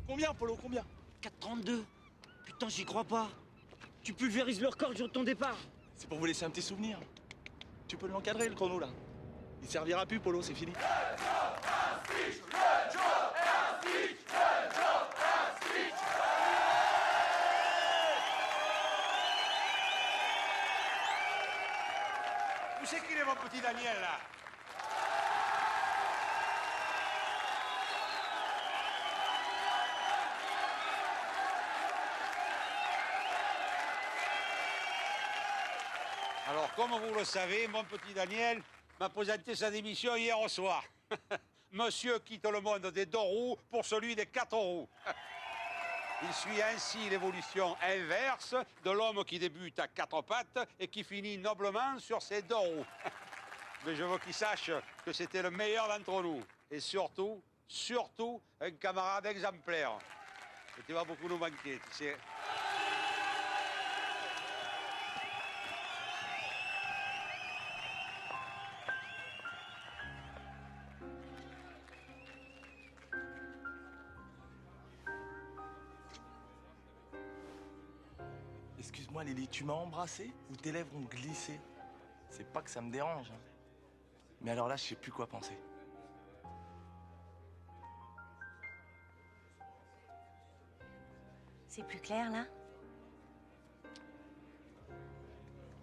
Combien, Polo, combien? 4,32. Putain, j'y crois pas. Tu pulvérises le record le jour de ton départ. C'est pour vous laisser un petit souvenir. Tu peux l'encadrer, le chrono, là. Il servira plus, Polo, c'est fini. Où c'est qu'il est, mon petit Daniel, là? Alors, comme vous le savez, mon petit Daniel m'a présenté sa démission hier au soir. Monsieur quitte le monde des 2 roues pour celui des 4 roues. Il suit ainsi l'évolution inverse de l'homme qui débute à 4 pattes et qui finit noblement sur ses 2 roues. Mais je veux qu'il sache que c'était le meilleur d'entre nous. Et surtout, un camarade exemplaire. Et tu vas beaucoup nous manquer, tu sais. Excuse-moi, Lily, tu m'as embrassé ou tes lèvres ont glissé? C'est pas que ça me dérange, hein. Mais alors là, je sais plus quoi penser. C'est plus clair, là?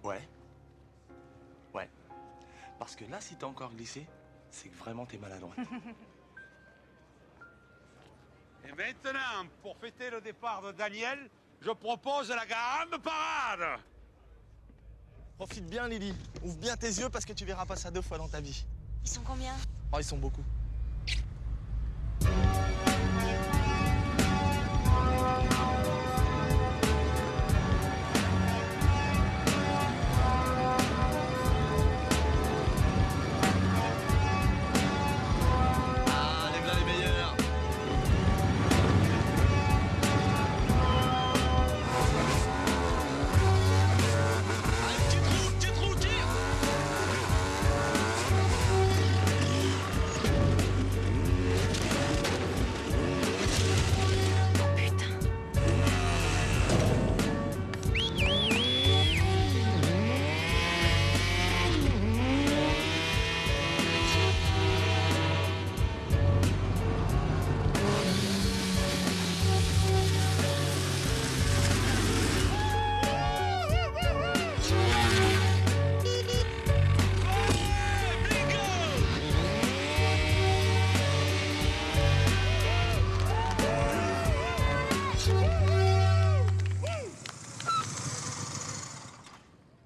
Ouais. Ouais. Parce que là, si t'as encore glissé, c'est que vraiment t'es maladroite. Et maintenant, pour fêter le départ de Daniel, je propose la grande parade. Profite bien, Lily. Ouvre bien tes yeux parce que tu verras pas ça 2 fois dans ta vie. Ils sont combien? Oh, ils sont beaucoup. Ah, les gars, les meilleurs.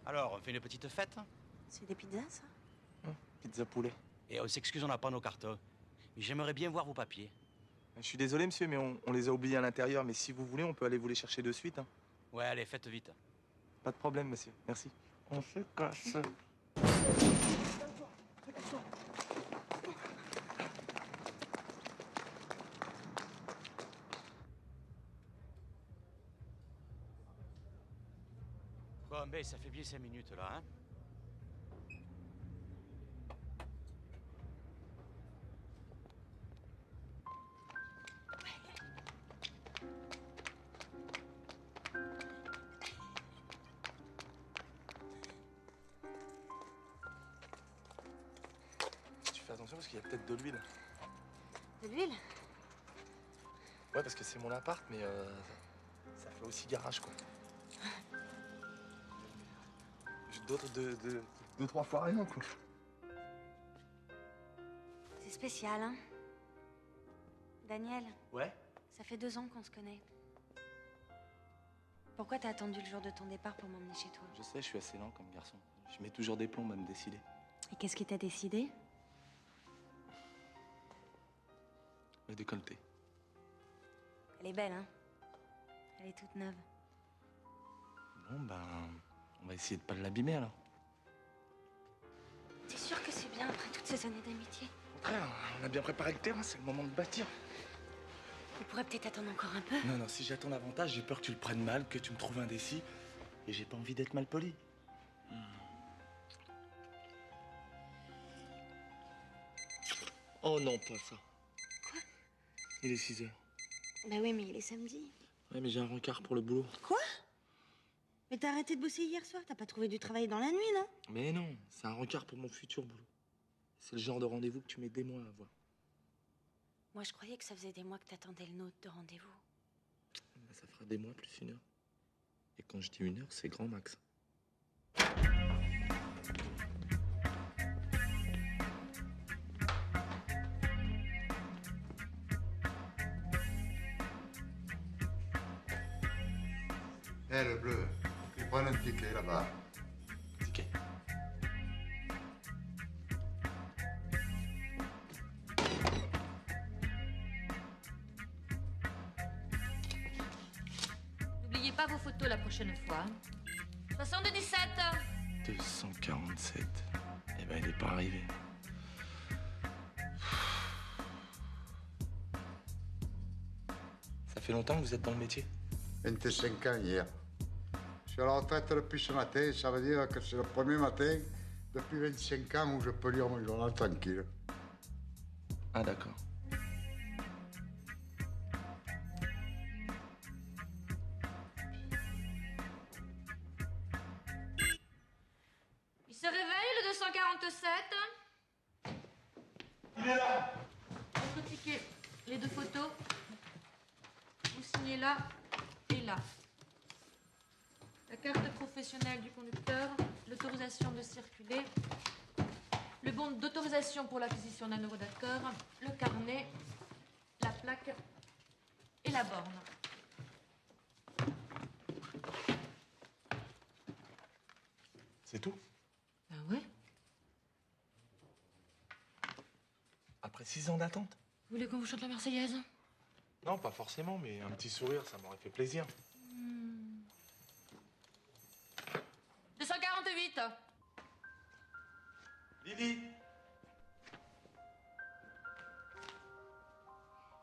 Alors, on fait une petite fête. C'est des pizzas, ça? Pizza poulet. Et on s'excuse, on n'a pas nos cartons. Mais j'aimerais bien voir vos papiers. Je suis désolé, monsieur, mais on les a oubliés à l'intérieur. Mais si vous voulez, on peut aller vous les chercher de suite, hein. Ouais, allez, faites vite. Pas de problème, monsieur. Merci. On se casse. Ouais, ça fait bien 5 minutes, là, hein. Tu fais attention parce qu'il y a peut-être de l'huile. De l'huile? Ouais, parce que c'est mon appart, mais ça fait aussi garage, quoi. D'autres, deux, trois fois rien, quoi. C'est spécial, hein? Daniel, Ouais? ça fait 2 ans qu'on se connaît. Pourquoi t'as attendu le jour de ton départ pour m'emmener chez toi? Je sais, je suis assez lent comme garçon. Je mets toujours des plombs à me décider. Et qu'est-ce qui t'a décidé? Le décolleté. Elle est belle, hein? Elle est toute neuve. Bon, ben, on va essayer de pas l'abîmer, alors. T'es sûr que c'est bien après toutes ces années d'amitié? Au contraire, on a bien préparé le terrain, c'est le moment de bâtir. On pourrait peut-être attendre encore un peu. Non, non, si j'attends davantage, j'ai peur que tu le prennes mal, que tu me trouves indécis. Et j'ai pas envie d'être mal poli. Oh non, pas ça. Quoi? Il est 6 heures. Bah oui, mais il est samedi. Ouais, mais j'ai un rencard pour le boulot. Quoi? Mais t'as arrêté de bosser hier soir, t'as pas trouvé du travail dans la nuit, non? Mais non, c'est un rencard pour mon futur boulot. C'est le genre de rendez-vous que tu mets des mois à avoir. Moi, je croyais que ça faisait des mois que t'attendais le nôtre de rendez-vous. Ben, ça fera des mois plus 1 heure. Et quand je dis 1 heure, c'est grand max. Eh, le bleu, tu prends un ticket là-bas. Ticket. N'oubliez pas vos photos la prochaine fois. 77. 247. Eh ben, il est pas arrivé. Ça fait longtemps que vous êtes dans le métier? 25 ans hier. Je suis à la retraite depuis ce matin, ça veut dire que c'est le premier matin depuis 25 ans où je peux lire mon journal tranquille. Ah, d'accord. Il se réveille, le 247. Il est là! Votre ticket, les 2 photos. Vous signez là et là. La carte professionnelle du conducteur, l'autorisation de circuler, le bon d'autorisation pour l'acquisition d'un euro d'accord, le carnet, la plaque et la borne. C'est tout? Ah ouais? Après 6 ans d'attente? Vous voulez qu'on vous chante la Marseillaise? Non, pas forcément, mais un petit sourire, ça m'aurait fait plaisir. 248. Lily!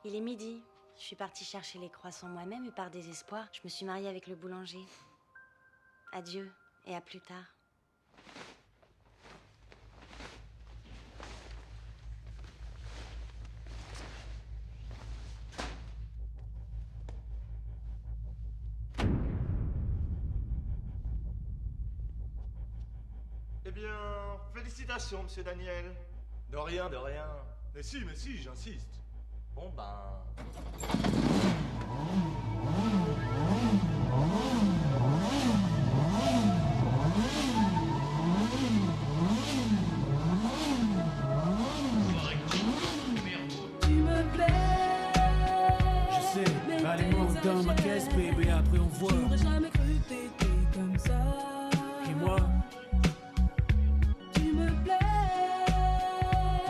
Il est midi. Je suis partie chercher les croissants moi-même et par désespoir, je me suis mariée avec le boulanger. Adieu et à plus tard. Eh bien, félicitations, monsieur Daniel. De rien, de rien. Mais si, j'insiste. Bon, ben... Tu me plais. Je sais, allez monte dans ma caisse, bébé, après on voit. J'aurais jamais cru que t'étais comme ça. Et moi, tu me plais.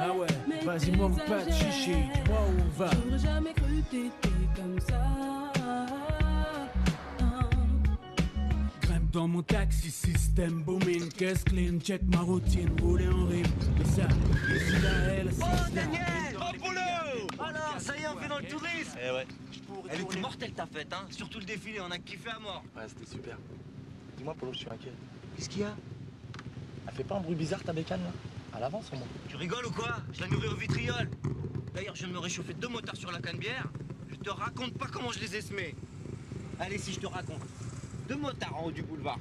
Ah ouais, vas-y, manque pas de chichi, dis-moi où on va. J'aurais jamais cru que t'étais comme ça. Grimpe dans mon taxi, système booming, caisse clean, check ma routine, rouler en rime. Et ça, ici là, elle, c'est Oh, Daniel! Bon boulot! Alors, ça y est, on fait dans le tourisme! Eh ouais. Elle était mortelle ta fête, hein? Surtout le défilé, on a kiffé à mort. Ouais, c'était super. Dis-moi, Polo, je suis inquiet. Qu'est-ce qu'il y a? Elle fait pas un bruit bizarre ta bécane là? À l'avance au moins. Tu rigoles ou quoi? Je la nourris au vitriol. D'ailleurs, je viens de me réchauffer 2 motards sur la canne-bière. Je te raconte pas comment je les ai semés. Allez, si je te raconte. 2 motards en haut du boulevard.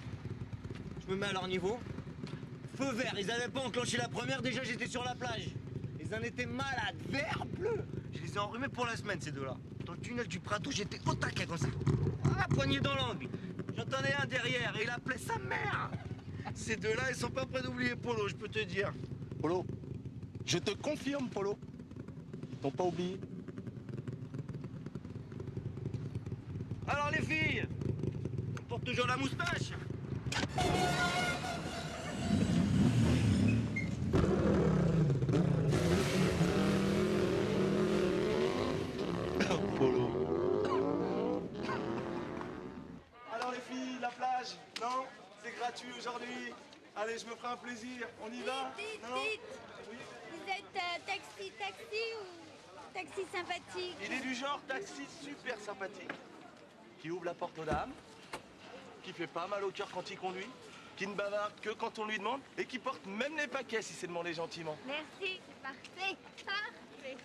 Je me mets à leur niveau. Feu vert, ils avaient pas enclenché la première, déjà j'étais sur la plage. Ils en étaient malades, vert, bleu. Je les ai enrhumés pour la semaine, ces deux-là. Dans le tunnel du Prato, j'étais au taquet comme ça. Ah, poignée dans l'angle. J'entendais un derrière et il appelait sa mère. Ces deux-là, ils sont pas prêts d'oublier Polo, je peux te dire. Polo, je te confirme, Polo. Ils t'ont pas oublié. Alors les filles, on porte toujours la moustache. Polo. Alors les filles, la plage, non? C'est gratuit aujourd'hui. Allez, je me ferai un plaisir. On y va? Non? Oui. Vous êtes taxi ou taxi sympathique? Il est du genre taxi super sympathique, qui ouvre la porte aux dames, qui fait pas mal au cœur quand il conduit, qui ne bavarde que quand on lui demande et qui porte même les paquets si c'est demandé gentiment. Merci, c'est parfait, parfait.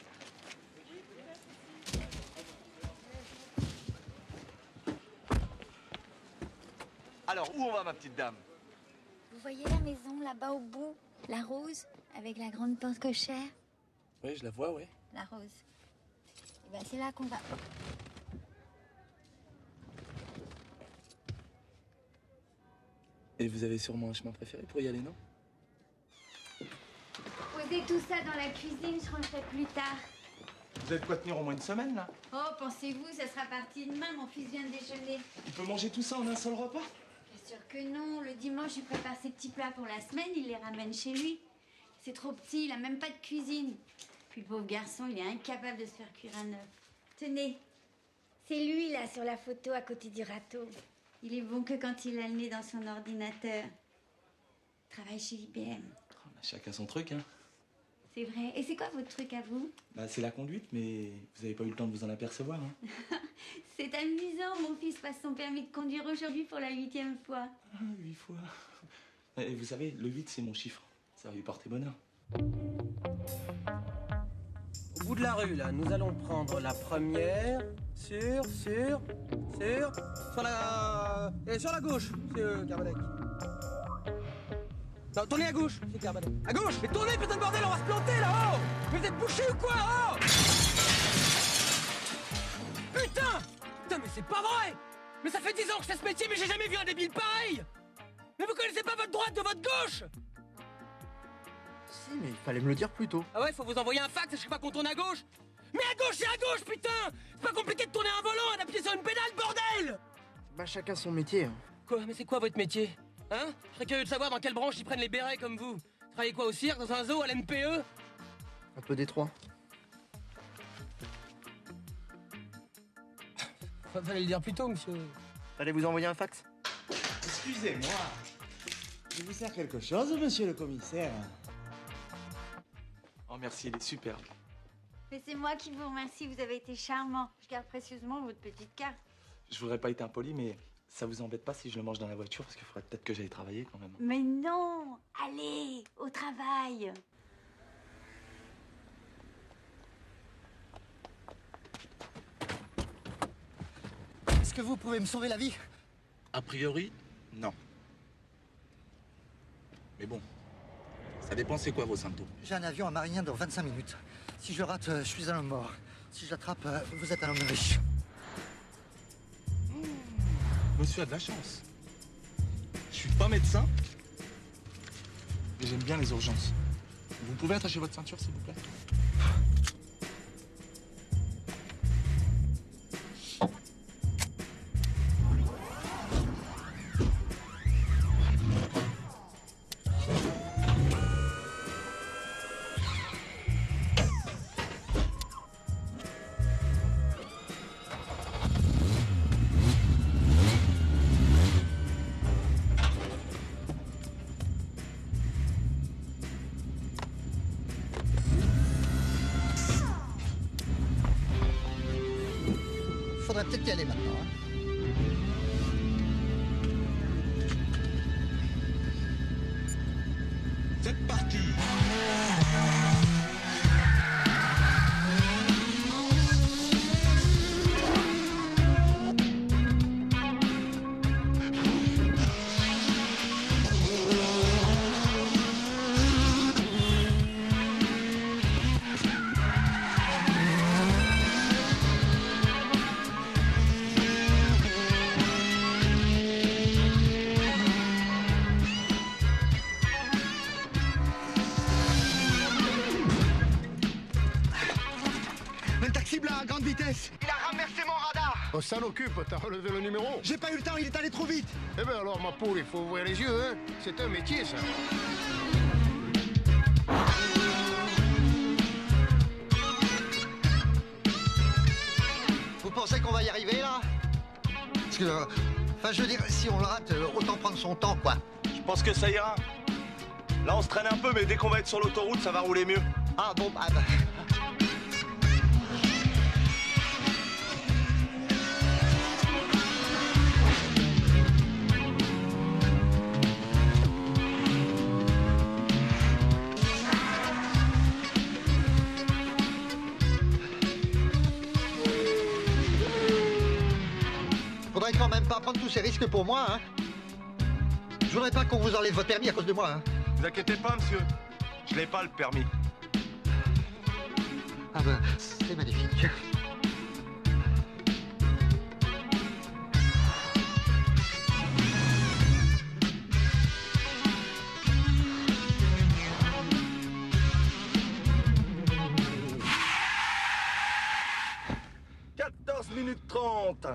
Alors, où on va, ma petite dame? Vous voyez la maison là-bas au bout? La rose, avec la grande porte cochère? Oui, je la vois, oui. La rose. Eh ben, c'est là qu'on va. Et vous avez sûrement un chemin préféré pour y aller, non? Posez tout ça dans la cuisine, je rangerai plus tard. Vous avez de quoi tenir au moins une semaine, là? Oh, pensez-vous, ça sera parti demain, mon fils vient de déjeuner. Il peut manger tout ça en un seul repas? Bien sûr que non, le dimanche, il prépare ses petits plats pour la semaine, il les ramène chez lui. C'est trop petit, il a même pas de cuisine. Puis le pauvre garçon, il est incapable de se faire cuire un œuf. Tenez, c'est lui, là, sur la photo, à côté du râteau. Il est bon que quand il a le nez dans son ordinateur. Il travaille chez IBM. Chacun son truc, hein. C'est vrai. Et c'est quoi votre truc à vous? Bah, c'est la conduite, mais vous avez pas eu le temps de vous en apercevoir, hein. C'est amusant, mon fils passe son permis de conduire aujourd'hui pour la 8e fois. Ah, 8 fois. Et vous savez, le 8, c'est mon chiffre. Ça va lui porter bonheur. Au bout de la rue, là, nous allons prendre la première sur la gauche, c'est Carbonec. Non, tournez à gauche, c'est Carbonec. À gauche, mais tournez, putain de bordel, on va se planter là-haut. Mais vous êtes bouché ou quoi, oh? Putain, mais c'est pas vrai. Mais ça fait 10 ans que je fais ce métier, mais j'ai jamais vu un débile pareil. Mais vous connaissez pas votre droite de votre gauche? Si, mais il fallait me le dire plus tôt. Ah ouais, faut vous envoyer un fax à chaque fois qu'on tourne à gauche. Mais à gauche, c'est à gauche, putain. C'est pas compliqué de tourner un volant et d'appuyer sur une pédale, bordel. Bah chacun son métier. Quoi? Mais c'est quoi votre métier? Hein? Je serais curieux de savoir dans quelle branche ils prennent les bérets comme vous. Travaillez quoi, au cirque, dans un zoo, à l'NPE? Un peu détroit. Fallait le dire plus tôt, monsieur. Fallait vous envoyer un fax? Excusez-moi. Je vous sers quelque chose, monsieur le commissaire? Oh, merci, il est superbe. Mais c'est moi qui vous remercie, vous avez été charmant. Je garde précieusement votre petite carte. Je voudrais pas être impoli, mais ça vous embête pas si je le mange dans la voiture? Parce qu'il faudrait peut-être que j'aille travailler quand même. Mais non, allez, au travail. Est-ce que vous pouvez me sauver la vie? A priori, non. Mais bon, ça dépend c'est quoi vos symptômes. J'ai un avion à Marignan dans 25 minutes. Si je rate, je suis un homme mort. Si j'attrape, vous êtes un homme riche. Monsieur a de la chance. Je suis pas médecin, mais j'aime bien les urgences. Vous pouvez attacher votre ceinture, s'il vous plaît? Faudrait peut-être y aller maintenant. Hein. C'est parti. Un taxi blanc à grande vitesse. Il a renversé mon radar. On s'en occupe, t'as relevé le numéro? J'ai pas eu le temps, il est allé trop vite. Eh ben alors, ma poule, il faut ouvrir les yeux, hein. C'est un métier, ça. Vous pensez qu'on va y arriver, là? Parce que... Enfin, je veux dire, si on le rate, autant prendre son temps, quoi. Je pense que ça ira. Là, on se traîne un peu, mais dès qu'on va être sur l'autoroute, ça va rouler mieux. Ah bon, bah... Faudrait quand même pas prendre tous ces risques pour moi, hein. Je voudrais pas qu'on vous enlève votre permis à cause de moi, hein. Vous inquiétez pas, monsieur. Je l'ai pas, le permis. Ah ben, c'est magnifique. « 14 minutes 30.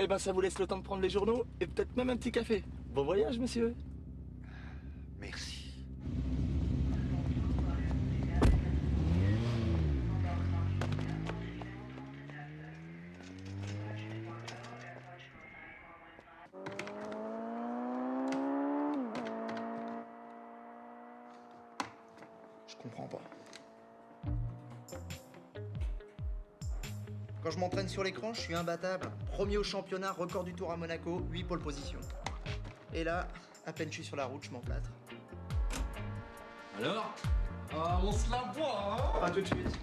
Eh ben, ça vous laisse le temps de prendre les journaux et peut-être même un petit café. Bon voyage, monsieur. Merci. Je comprends pas. Quand je m'entraîne sur l'écran, je suis imbattable. Premier au championnat, record du tour à Monaco, 8 pole position. Et là, à peine je suis sur la route, je m'emplâtre. Alors? Ah, on se la voit, hein? Pas tout de suite.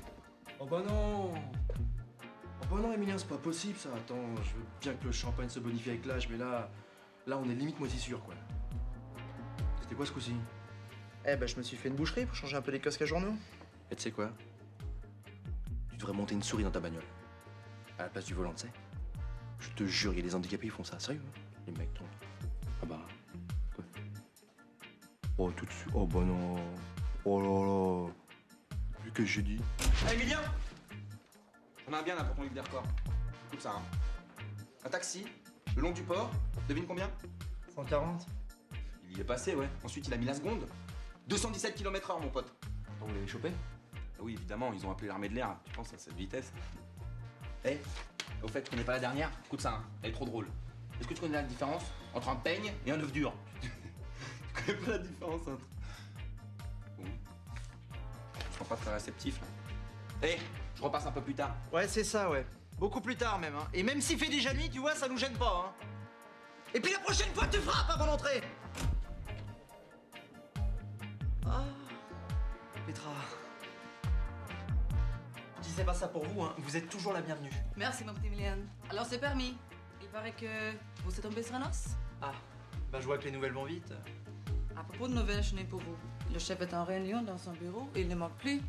Oh bah non! Oh bah non, Emilien, c'est pas possible ça. Attends, je veux bien que le champagne se bonifie avec l'âge, mais là on est limite moisissure, quoi. C'était quoi ce coup-ci? Eh ben, je me suis fait une boucherie pour changer un peu les kiosques à journaux. Et tu sais quoi? Tu devrais monter une souris dans ta bagnole. À la place du volant, tu sais. Je te jure, il y a des handicapés, ils font ça. Sérieux, hein? Les mecs, toi. Ah bah... Quoi? Oh, tout de suite. Oh bah non. Oh là là. Vu que j'ai dit. Ah, Emilien! On a un bien là pour ton livre des records. Écoute ça, hein. Un taxi, le long du port, devine combien? 140. Il y est passé, ouais. Ensuite, il a mis la seconde. 217 km/h, mon pote. Attends, vous l'avez chopé? Ah oui, évidemment, ils ont appelé l'armée de l'air. Tu penses à cette vitesse? Eh, au fait, tu connais pas la dernière? Écoute ça, hein. Elle est trop drôle. Est-ce que tu connais la différence entre un peigne et un œuf dur? Tu connais pas la différence entre... Bon. Je sens pas très réceptif, là. Eh, je repasse un peu plus tard. Ouais, c'est ça, ouais. Beaucoup plus tard, même, hein. Et même s'il fait déjà nuit, tu vois, ça nous gêne pas, hein. Et puis la prochaine fois, tu frappes avant d'entrer. Ah, Petra. Je disais pas ça pour vous, hein. Vous êtes toujours la bienvenue. Merci, mon petit Emilien. Alors, c'est permis. Il paraît que vous êtes tombé sur un os. Ah, bah je vois que les nouvelles vont vite. À propos de nouvelles, je n'ai pour vous. Le chef est en réunion dans son bureau et il ne manque plus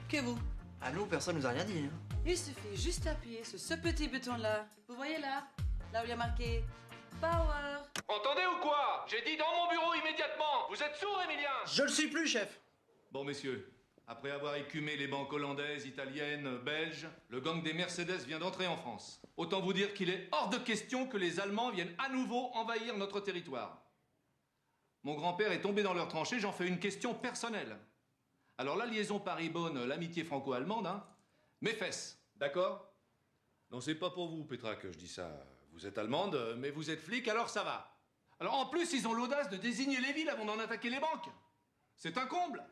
que vous. À nous, personne nous a rien dit, hein. Il suffit juste d'appuyer sur ce petit bouton-là. Vous voyez là? Là où il y a marqué Power. Entendez ou quoi? J'ai dit dans mon bureau immédiatement. Vous êtes sourd, Emilien? Je le suis plus, chef. Bon, messieurs, après avoir écumé les banques hollandaises, italiennes, belges, le gang des Mercedes vient d'entrer en France. Autant vous dire qu'il est hors de question que les Allemands viennent à nouveau envahir notre territoire. Mon grand-père est tombé dans leur tranchée, j'en fais une question personnelle. Alors la liaison Paris-Bonn, l'amitié franco-allemande, hein, mes fesses, d'accord? Non, c'est pas pour vous, Petra, que je dis ça. Vous êtes allemande, mais vous êtes flic, alors ça va. Alors en plus, ils ont l'audace de désigner les villes avant d'en attaquer les banques. C'est un comble.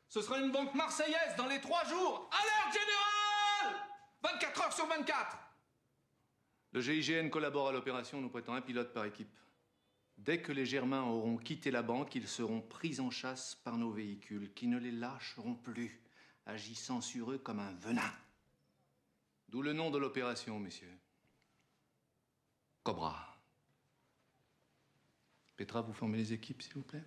Ce sera une banque marseillaise dans les 3 jours. Alerte générale! 24 heures sur 24. Le GIGN collabore à l'opération, nous prêtant un pilote par équipe. Dès que les Germains auront quitté la banque, ils seront pris en chasse par nos véhicules, qui ne les lâcheront plus, agissant sur eux comme un venin. D'où le nom de l'opération, messieurs. Cobra. Petra, vous formez les équipes, s'il vous plaît?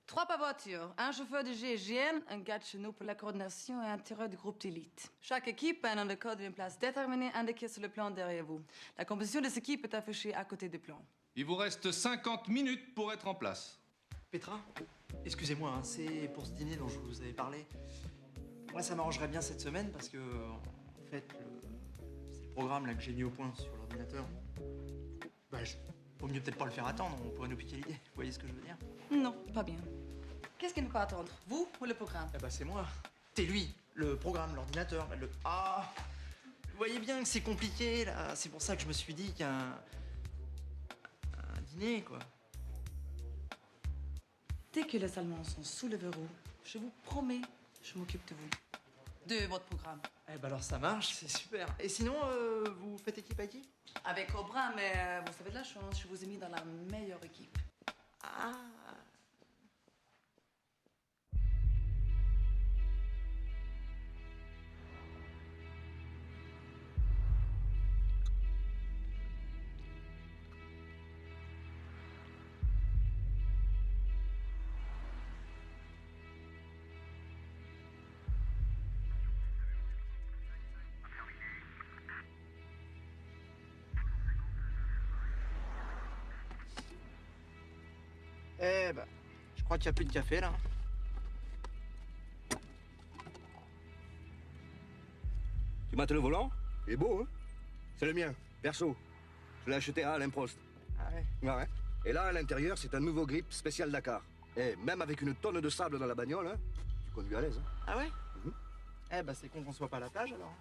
3 par voiture, un chauffeur de GIGN, un gars de chez nous pour la coordination et un tireur du groupe d'élite. Chaque équipe a un nom de code et une place déterminée indiquée sur le plan derrière vous. La composition de cette équipe est affichée à côté du plan. Il vous reste 50 minutes pour être en place. Petra, excusez-moi, hein, c'est pour ce dîner dont je vous avais parlé. Moi, ça m'arrangerait bien cette semaine parce que, en fait, c'est le programme là, que j'ai mis au point sur l'ordinateur. Bah, vaut mieux peut-être pas le faire attendre, on pourrait nous piquer l'idée. Vous voyez ce que je veux dire? Non, pas bien. Qu'est-ce qu'il ne peut pas attendre, vous ou le programme? Eh bah, c'est moi. T'es lui, le programme, l'ordinateur, le... Ah! Vous voyez bien que c'est compliqué, là. C'est pour ça que je me suis dit qu'un dîner, quoi. Dès que les Allemands sont sous le verrou, je vous promets, je m'occupe de vous. De votre programme. Eh ben alors ça marche, c'est super. Et sinon, vous faites équipe à qui? Avec Cobra, mais vous avez de la chance, je vous ai mis dans la meilleure équipe. Ah! Eh ben, je crois qu'il n'y a plus de café, là. Tu mates le volant? Il est beau, hein? C'est le mien, perso. Je l'ai acheté à Alain Prost. Ah ouais? Ouais. Et là, à l'intérieur, c'est un nouveau grip spécial Dakar. Et même avec une tonne de sable dans la bagnole, hein, tu conduis à l'aise. Hein? Ah ouais? Eh ben, c'est con qu'on soit pas à la plage, alors.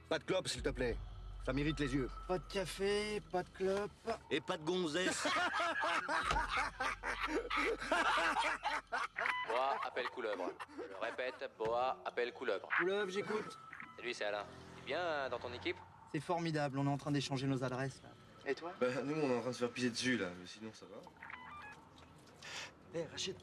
Pas de clope, s'il te plaît. Ça m'irrite les yeux. Pas de café, pas de clope. Et pas de gonzesse. Boa appelle couleuvre. Je répète, Boa appelle couleuvre. Couleuvre, j'écoute. Salut, c'est Alain. Tu es bien dans ton équipe? C'est formidable, on est en train d'échanger nos adresses, là. Et toi? Bah, nous, on est en train de se faire piser dessus, là. Mais sinon, ça va. Hé, Rachid,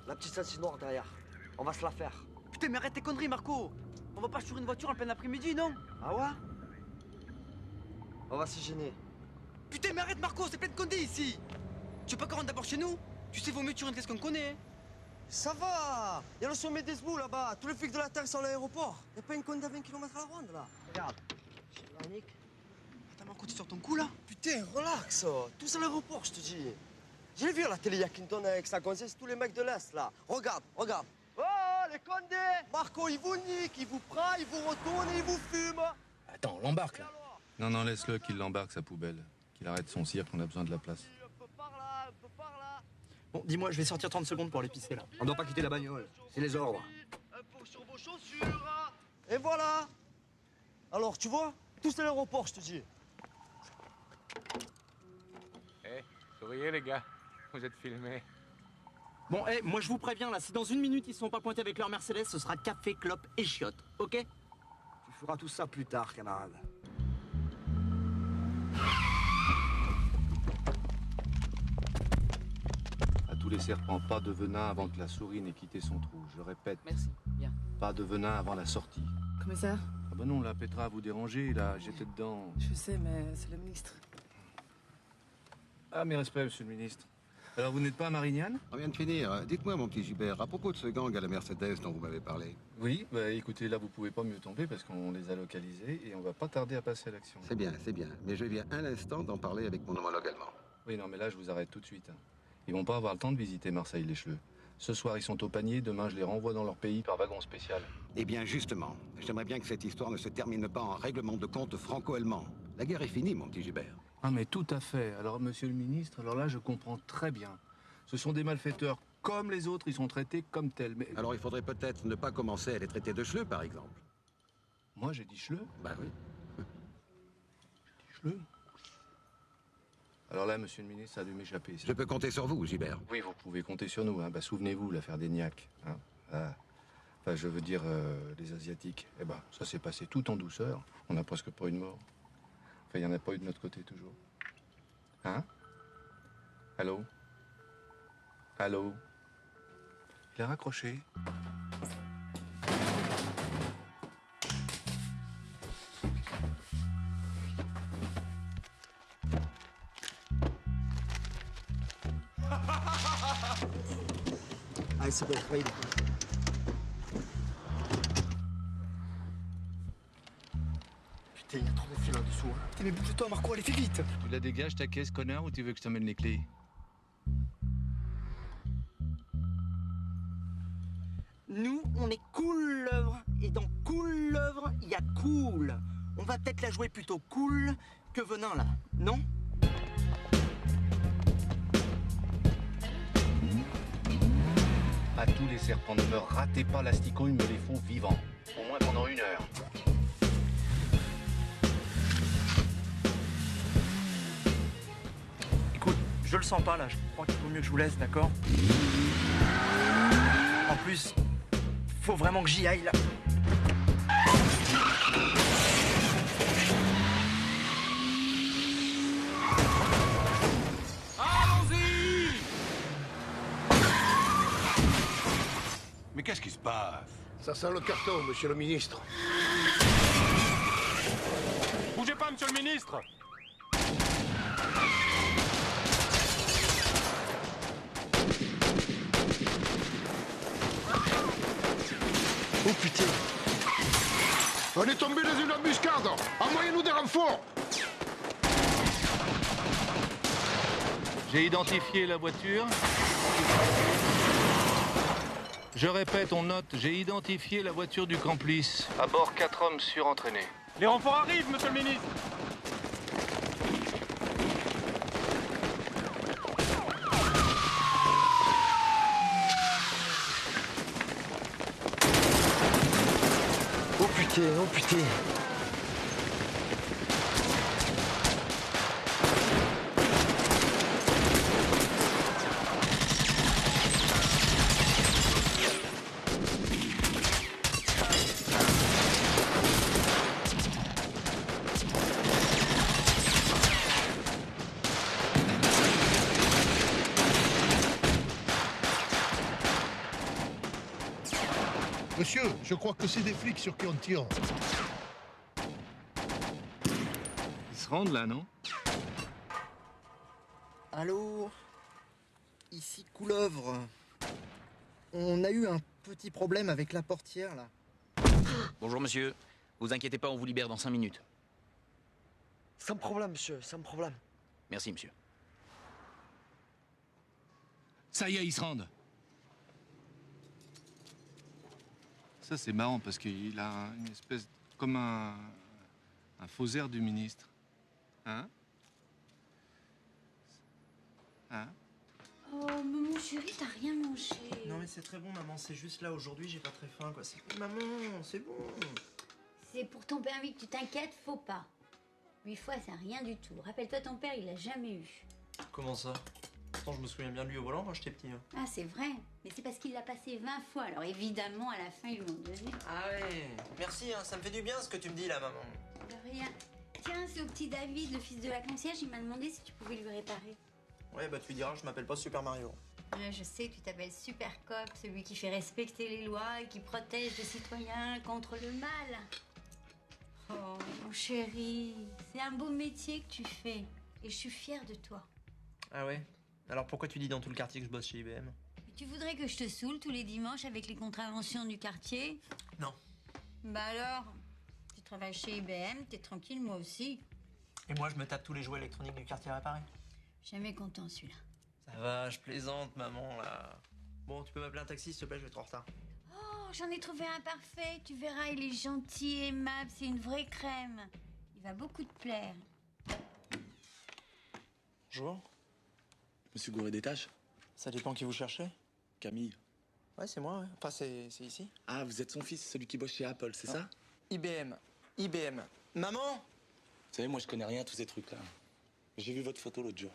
la petite salsine noire derrière. On va se la faire. Putain, mais arrête tes conneries, Marco. On va pas sur une voiture en plein après-midi, non? Ah ouais? On va s'y gêner. Putain, mais arrête, Marco, c'est plein de condés ici. Tu veux pas qu'on rentre d'abord chez nous? Tu sais, vaut mieux sur une qu'est-ce qu'on connaît. Ça va. Il y a le sommet des Zbou là-bas. Tous les flics de la Terre sont à l'aéroport. Y a pas une conde à 20 km à la ronde là. Regarde. La nique. Attends, Marco, tu sors ton cou là? Putain, relax. Tous à l'aéroport, je te dis. J'ai vu à la télé, y a Clinton avec sa gonzesse, tous les mecs de l'Est là. Regarde, regarde. Oh, les condés. Marco, il vous nique, il vous prend, il vous retourne et il vous fume. Attends, on l'embarque, là. Non, laisse-le, qu'il l'embarque, sa poubelle. Qu'il arrête son cirque, on a besoin de la place. Bon, dis-moi, je vais sortir 30 secondes pour aller pisser là. On doit pas quitter la bagnole. C'est les ordres. Impôt sur vos chaussures. Et voilà. Alors, tu vois, tous à l'aéroport, je te dis. Eh, souriez les gars, vous êtes filmés. Bon, moi je vous préviens là, si dans une minute ils sont pas pointés avec leur Mercedes, ce sera café, clope et chiottes, ok? Tu feras tout ça plus tard, camarade. À tous les serpents, pas de venin avant que la souris n'ait quitté son trou. Je répète. Merci, bien. Pas de venin avant la sortie. Commissaire? Ah bah non, là, Petra, vous dérangez, là, j'étais dedans. Je sais, mais c'est le ministre. Ah, mes respects, monsieur le ministre. Alors, vous n'êtes pas à Marignane? On vient de finir. Dites-moi, mon petit Gilbert, à propos de ce gang à la Mercedes dont vous m'avez parlé. Oui, bah écoutez, là, vous pouvez pas mieux tomber parce qu'on les a localisés et on va pas tarder à passer à l'action. C'est bien, mais je viens à l'instant d'en parler avec mon homologue allemand. Oui, non, mais là, je vous arrête tout de suite. Ils vont pas avoir le temps de visiter Marseille, les Cheleux. Ce soir, ils sont au panier, demain, je les renvoie dans leur pays par wagon spécial. Eh bien, justement, j'aimerais bien que cette histoire ne se termine pas en règlement de compte franco-allemand. La guerre est finie, mon petit Gilbert. Ah, mais tout à fait. Alors, monsieur le ministre, alors là, je comprends très bien. Ce sont des malfaiteurs comme les autres, ils sont traités comme tels. Mais... Alors, il faudrait peut-être ne pas commencer à les traiter de chleux, par exemple. Moi, j'ai dit chleux? Bah oui. J'ai dit chleux? Alors là, monsieur le ministre, ça a dû m'échapper. Je peux compter sur vous, Gilbert. Oui, vous pouvez compter sur nous. Hein. Bah, souvenez-vous, l'affaire d'Eniac. Hein. Ah. Enfin, je veux dire, les Asiatiques. Eh ben, ça s'est passé tout en douceur. On n'a presque pas eu de mort. Enfin, il n'y en a pas eu de notre côté, toujours. Hein? Allô? Allô? Il a raccroché. Allez, c'est bon, oui. Putain, il y a trop de fils là-dessous. Hein. Putain, mais bouge-toi, Marco, allez, fais vite. Tu la dégages ta caisse, connard, ou tu veux que je t'emmène les clés? Nous, on est cool l'œuvre. Et dans cool l'œuvre, il y a cool. On va peut-être la jouer plutôt cool que venant là, non? À tous les serpents, ne me ratez pas l'asticot, il me les faut vivants. Au moins pendant 1 heure. Écoute, je le sens pas là, je crois qu'il vaut mieux que je vous laisse, d'accord? En plus, faut vraiment que j'y aille là. Allons-y! Mais qu'est-ce qui se passe? Ça sent le carton, monsieur le ministre. Bougez pas, monsieur le ministre! Oh putain! On est tombé dans une embuscade! Envoyez-nous des renforts! J'ai identifié la voiture. Je répète, on note, j'ai identifié la voiture du complice. À bord, 4 hommes surentraînés. Les renforts arrivent, monsieur le ministre! Oh putain, oh putain! Monsieur, je crois que c'est des flics sur qui on tire. Ils se rendent là, non? Allô? Ici Couleuvre. On a eu un petit problème avec la portière là. Bonjour monsieur. Vous inquiétez pas, on vous libère dans 5 minutes. Sans problème, monsieur, sans problème. Merci monsieur. Ça y est, ils se rendent. Ça, c'est marrant parce qu'il a une espèce. Comme un faux air du ministre. Hein? Hein? Oh, maman chérie, t'as rien mangé. Non mais c'est très bon, maman, c'est juste là aujourd'hui, j'ai pas très faim quoi. Maman, c'est bon. C'est pour ton permis que tu t'inquiètes, faut pas. 8 fois, c'est rien du tout. Rappelle-toi, ton père, il l'a jamais eu. Comment ça? Pourtant, je me souviens bien de lui au volant quand j'étais petit. Hein. Ah, c'est vrai. Mais c'est parce qu'il l'a passé 20 fois. Alors évidemment, à la fin, ils l'ont donné. Ah ouais. Merci, hein, ça me fait du bien ce que tu me dis là, maman. De rien. Tiens, c'est au petit David, le fils de la concierge, il m'a demandé si tu pouvais lui réparer. Ouais, bah tu lui diras, je m'appelle pas Super Mario. Ouais, je sais que tu t'appelles Super Cop, celui qui fait respecter les lois et qui protège les citoyens contre le mal. Oh, mon chéri, c'est un beau métier que tu fais. Et je suis fière de toi. Ah ouais? Alors pourquoi tu dis dans tout le quartier que je bosse chez IBM? Et tu voudrais que je te saoule tous les dimanches avec les contraventions du quartier? Non. Bah alors, tu travailles chez IBM, t'es tranquille, moi aussi. Et moi, je me tape tous les jouets électroniques du quartier réparés. Jamais content celui-là. Ça va, je plaisante, maman, là. Bon, tu peux m'appeler un taxi, s'il te plaît, je vais être en retard. Oh, j'en ai trouvé un parfait. Tu verras, il est gentil, aimable, c'est une vraie crème. Il va beaucoup te plaire. Bonjour. Monsieur Gouré des Tâches? Ça dépend qui vous cherchez. Camille. Ouais, c'est moi, ouais. Enfin, c'est ici. Ah, vous êtes son fils, celui qui bosse chez Apple, c'est ça? IBM. IBM. Maman! Vous savez, moi, je connais rien à tous ces trucs-là. J'ai vu votre photo l'autre jour.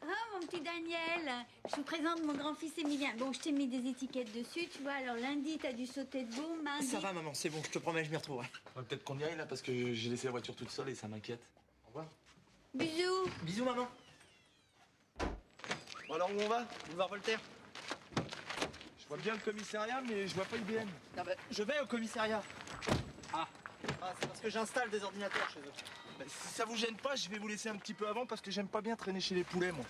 Oh, mon petit Daniel, je vous présente mon grand-fils Emilien. Bon, je t'ai mis des étiquettes dessus, tu vois. Alors, lundi, t'as dû sauter de beau, mardi... Ça va, maman, c'est bon, je te promets, je m'y retrouverai. Peut-être qu'on y aille, là, parce que j'ai laissé la voiture toute seule et ça m'inquiète. Au revoir. Bisous. Bisous, maman. Bon, alors où on va? Boulevard Voltaire. Je vois bien le commissariat, mais je vois pas IBM. Ah bah, je vais au commissariat. Ah, c'est parce que j'installe des ordinateurs chez eux. Bah, si ça vous gêne pas, je vais vous laisser un petit peu avant parce que j'aime pas bien traîner chez les poulets, moi.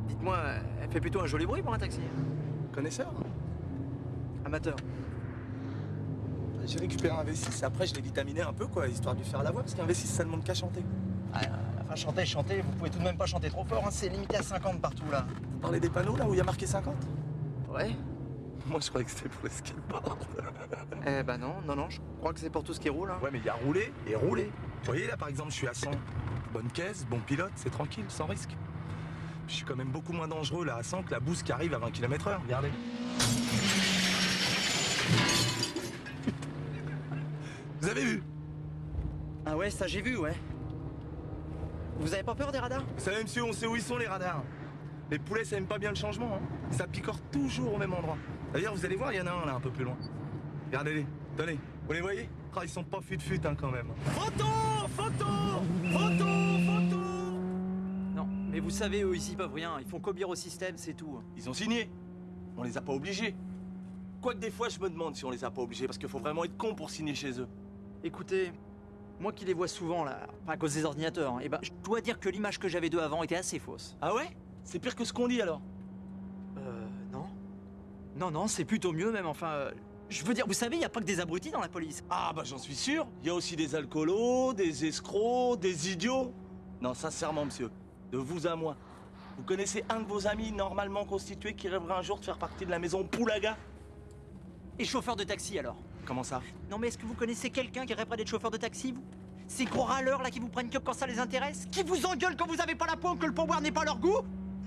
Dites-moi, elle fait plutôt un joli bruit pour un taxi. Connaisseur? Amateur. J'ai récupéré un V6, après je l'ai vitaminé un peu, quoi, histoire de lui faire la voix, parce qu'un V6, ça demande qu'à chanter. Enfin, chanter, vous pouvez tout de même pas chanter trop fort, hein, c'est limité à 50 partout, là. Vous parlez des panneaux, là, où il y a marqué 50? Ouais. Moi, je croyais que c'était pour les skateboards. Eh ben non, je crois que c'est pour tout ce qui roule. Hein. Ouais, mais il y a roulé et roulé. Vous voyez, là, par exemple, je suis à 100. Bonne caisse, bon pilote, c'est tranquille, sans risque. Puis, je suis quand même beaucoup moins dangereux, là, à 100, que la bouse qui arrive à 20 km/h, regardez. Vous avez vu? Ah ouais, ça j'ai vu, ouais. Vous avez pas peur des radars? Vous savez, monsieur, on sait où ils sont, les radars. Les poulets, ça aime pas bien le changement, hein. Ça picore toujours au même endroit. D'ailleurs, vous allez voir, il y en a un, là, un peu plus loin. Regardez-les, tenez, vous les voyez? Ah, ils sont pas fut-fut, hein, quand même. Photo! Non, mais vous savez, eux, ils y peuvent rien. Ils font qu'obéir au système, c'est tout. Ils ont signé. On les a pas obligés. Quoique des fois, je me demande si on les a pas obligés, parce qu'il faut vraiment être con pour signer chez eux. Écoutez, moi qui les vois souvent, là, à cause des ordinateurs, eh ben, je dois dire que l'image que j'avais d'eux avant était assez fausse. Ah ouais? C'est pire que ce qu'on dit, alors? Non. Non, c'est plutôt mieux, même, enfin... je veux dire, vous savez, il n'y a pas que des abrutis dans la police. Ah bah j'en suis sûr. Il y a aussi des alcoolos, des escrocs, des idiots. Non, sincèrement, monsieur, de vous à moi, vous connaissez un de vos amis normalement constitué qui rêverait un jour de faire partie de la maison Poulaga? Et chauffeur de taxi, alors? Comment ça? Non, mais est-ce que vous connaissez quelqu'un qui rêverait d'être chauffeur de taxi, vous? Ces gros râleurs, là, qui vous prennent que quand ça les intéresse? Qui vous engueulent quand vous avez pas la pointe, que le pourboire n'est pas leur goût?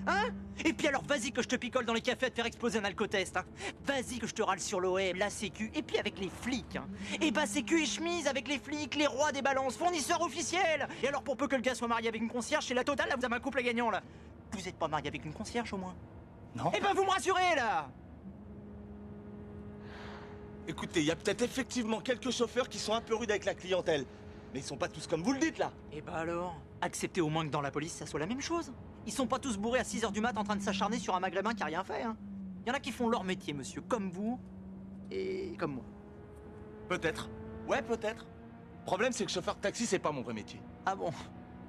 Hein? Et puis alors, vas-y que je te picole dans les cafés à te faire exploser un alcotest, hein. Vas-y que je te râle sur l'OM, la sécu, et puis avec les flics, hein. Et bah sécu et chemise avec les flics, les rois des balances, fournisseurs officiels. Et alors, pour peu que le gars soit marié avec une concierge, c'est la totale, là, vous avez un couple gagnant, là. Vous êtes pas marié avec une concierge, au moins? Non. Eh ben, vous me rassurez, là. Écoutez, il y a peut-être effectivement quelques chauffeurs qui sont un peu rudes avec la clientèle. Mais ils sont pas tous comme vous le dites, là. Et bah alors, acceptez au moins que dans la police, ça soit la même chose. Ils sont pas tous bourrés à 6h du mat en train de s'acharner sur un maghrébin qui a rien fait, hein. Il y en a qui font leur métier, monsieur, comme vous et comme moi. Peut-être. Ouais, peut-être. Le problème, c'est que chauffeur de taxi, c'est pas mon vrai métier. Ah bon?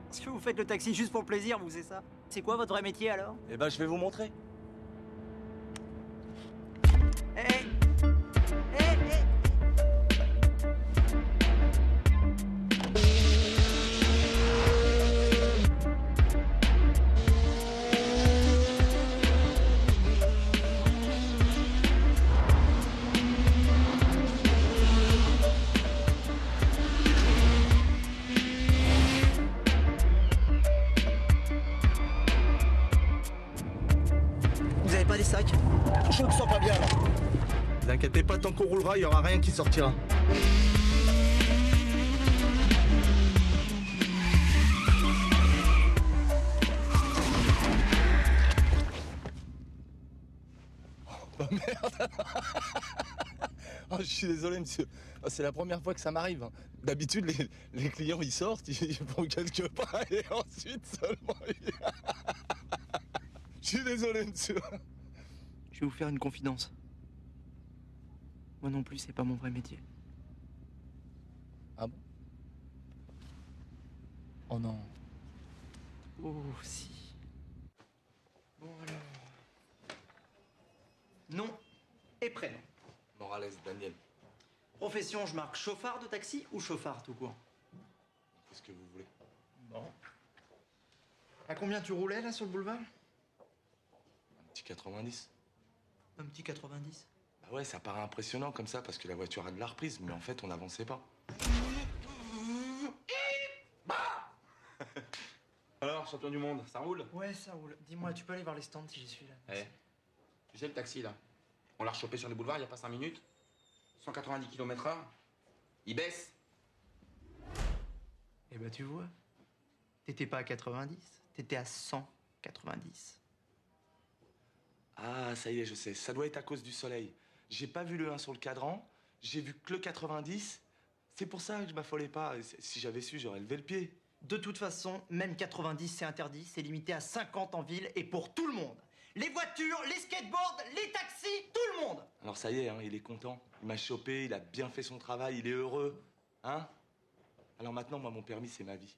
Parce que vous faites le taxi juste pour le plaisir, vous, c'est ça? C'est quoi votre vrai métier, alors? Eh ben, je vais vous montrer. Vous avez pas des sacs? Je me sens pas bien, là. Ne vous inquiétez pas, tant qu'on roulera, il y aura rien qui sortira. Oh merde. Oh, je suis désolé, monsieur. Oh, c'est la première fois que ça m'arrive, hein. D'habitude, les clients, ils sortent, ils font quelques pas et ensuite seulement... Je suis désolé, monsieur. Je vais vous faire une confidence. Moi non plus, c'est pas mon vrai métier. Ah bon? Oh non. Oh, si. Bon, alors... Nom et prénom. Morales Daniel. Profession, je marque chauffard de taxi ou chauffard tout court? Qu'est-ce que vous voulez? Bon. À combien tu roulais, là, sur le boulevard? Un petit 90. Un petit 90? Bah ouais, ça paraît impressionnant comme ça parce que la voiture a de la reprise, mais en fait, on n'avançait pas. Alors, champion du monde, ça roule? Ouais, ça roule. Dis-moi, tu peux aller voir les stands si j'y suis, là? Eh, tu sais le taxi, là? On l'a rechopé sur les boulevards il y a pas 5 minutes. 190 km/h. Il baisse. Eh ben, tu vois. T'étais pas à 90, t'étais à 190. Ah, ça y est, je sais. Ça doit être à cause du soleil. J'ai pas vu le 1 sur le cadran. J'ai vu que le 90. C'est pour ça que je m'affolais pas. Si j'avais su, j'aurais levé le pied. De toute façon, même 90, c'est interdit. C'est limité à 50 en ville et pour tout le monde. Les voitures, les skateboards, les taxis, tout le monde. Alors ça y est, hein, il est content. Il m'a chopé, il a bien fait son travail, il est heureux. Hein? Alors maintenant, moi, mon permis, c'est ma vie.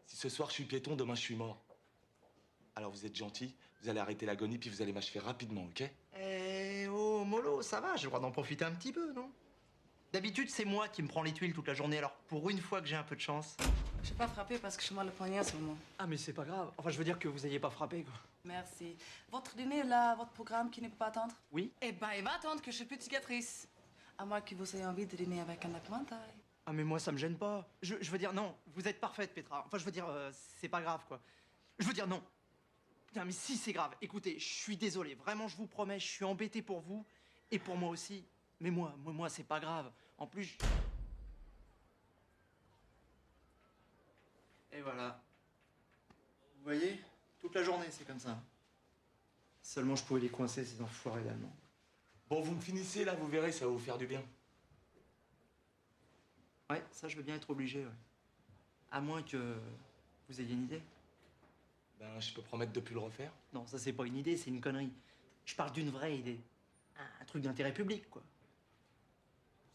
Si ce soir, je suis piéton, demain, je suis mort. Alors vous êtes gentil, vous allez arrêter l'agonie, puis vous allez m'achever rapidement, ok? Eh oh, mollo, ça va, j'ai le droit d'en profiter un petit peu, non? D'habitude, c'est moi qui me prends les tuiles toute la journée, alors pour une fois que j'ai un peu de chance... Je vais pas frapper parce que je suis mal le poignet en ce moment. Ah, mais c'est pas grave. Enfin, je veux dire que vous ayez pas frappé, quoi. Merci. Votre dîner, là, votre programme qui ne peut pas attendre? Oui. Eh ben, il va attendre que je suis plus cicatrice. À moins que vous ayez envie de dîner avec un épouvantail. Ah, mais moi, ça me gêne pas. Je veux dire, non, vous êtes parfaite, Petra. Enfin, je veux dire, c'est pas grave, quoi. Je veux dire, non. Putain, mais si, c'est grave. Écoutez, je suis désolé. Vraiment, je vous promets, je suis embêté pour vous. Et pour moi aussi. Mais moi, c'est pas grave. En plus, Et voilà. Vous voyez, toute la journée, c'est comme ça. Seulement, je pouvais les coincer, ces enfoirés d'Allemands. Bon, vous me finissez, là, vous verrez, ça va vous faire du bien. Ouais, ça, je veux bien être obligé, ouais. À moins que vous ayez une idée. Ben, je peux promettre de plus le refaire. Non, ça, c'est pas une idée, c'est une connerie. Je parle d'une vraie idée. Un truc d'intérêt public, quoi.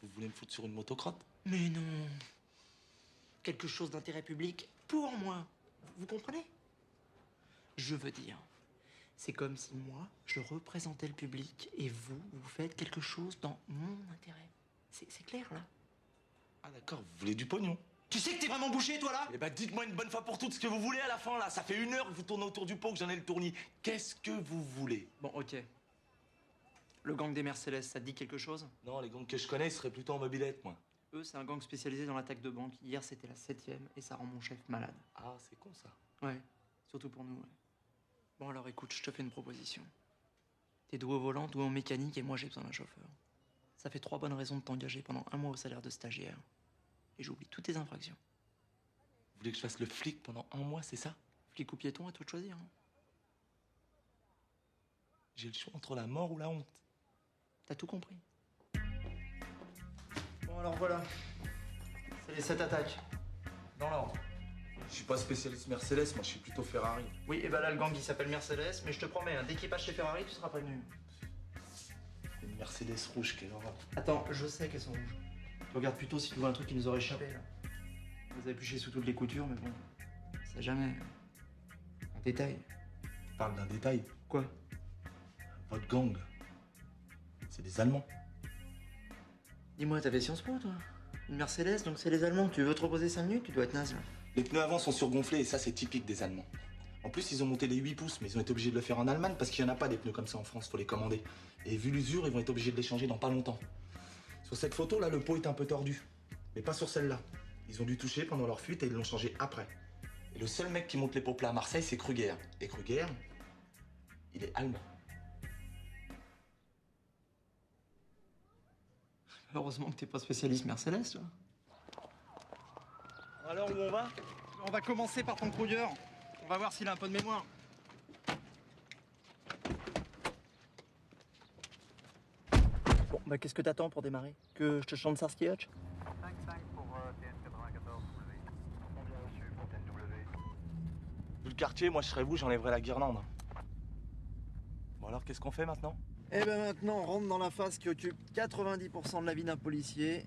Vous voulez me foutre sur une motocrotte? Mais non. Quelque chose d'intérêt public pour moi. Vous comprenez? Je veux dire, c'est comme si moi, je représentais le public et vous faites quelque chose dans mon intérêt. C'est clair, là? Ah d'accord, vous voulez du pognon? Tu sais que t'es vraiment bouché, toi, là? Eh ben, dites-moi une bonne fois pour toutes ce que vous voulez à la fin, là. Ça fait 1 heure que vous tournez autour du pot, que j'en ai le tournis. Qu'est-ce que vous voulez? Bon, ok. Le gang des Mercedes, ça te dit quelque chose? Non, les gangs que je connais, ils seraient plutôt en mobilette, moi. Eux, c'est un gang spécialisé dans l'attaque de banque. Hier, c'était la 7e et ça rend mon chef malade. Ah, c'est con, ça. Ouais, surtout pour nous, ouais. Bon, alors écoute, je te fais une proposition. T'es doué au volant, doué en mécanique et moi, j'ai besoin d'un chauffeur. Ça fait 3 bonnes raisons de t'engager pendant 1 mois au salaire de stagiaire. Et j'oublie toutes tes infractions. Vous voulez que je fasse le flic pendant 1 mois, c'est ça? Flic ou piéton, à toi de choisir. Hein. J'ai le choix entre la mort ou la honte. T'as tout compris. Bon, alors voilà. C'est les 7 attaques. Dans l'ordre. Je suis pas spécialiste Mercedes, moi je suis plutôt Ferrari. Oui, et bah là, le gang, il s'appelle Mercedes, mais je te promets, hein, dès qu'il passe chez Ferrari, tu seras prévenu. Une Mercedes rouge, quelle horreur. Attends, je sais qu'elles sont rouges. Tu regardes plutôt si tu vois un truc qui nous aurait échappé, là. Vous avez épluché sous toutes les coutures, mais bon, c'est jamais un détail. Tu parles d'un détail? Quoi? Votre gang. C'est des Allemands. Dis-moi, t'avais Sciences Po, toi? Une Mercedes, donc c'est les Allemands. Tu veux te reposer 5 minutes? Tu dois être naze, là. Les pneus avant sont surgonflés et ça, c'est typique des Allemands. En plus, ils ont monté les 8 pouces, mais ils ont été obligés de le faire en Allemagne parce qu'il n'y en a pas des pneus comme ça en France, faut les commander. Et vu l'usure, ils vont être obligés de les changer dans pas longtemps. Sur cette photo, là, le pot est un peu tordu. Mais pas sur celle-là. Ils ont dû toucher pendant leur fuite et ils l'ont changé après. Et le seul mec qui monte les pots plats à Marseille, c'est Kruger. Et Kruger, il est allemand. Heureusement que t'es pas spécialiste Mercedes, toi. Alors, où on va? On va commencer par ton Kruger. On va voir s'il a un peu de mémoire. Bon, bah qu'est-ce que t'attends pour démarrer? Que je te chante Starsky Hutch? 5-5 pour TS94. On bien reçu, Fontaine W. Vu le quartier, moi je serais vous, j'enlèverais la guirlande. Bon alors, qu'est-ce qu'on fait maintenant? Eh ben maintenant, on rentre dans la phase qui occupe 90% de la vie d'un policier,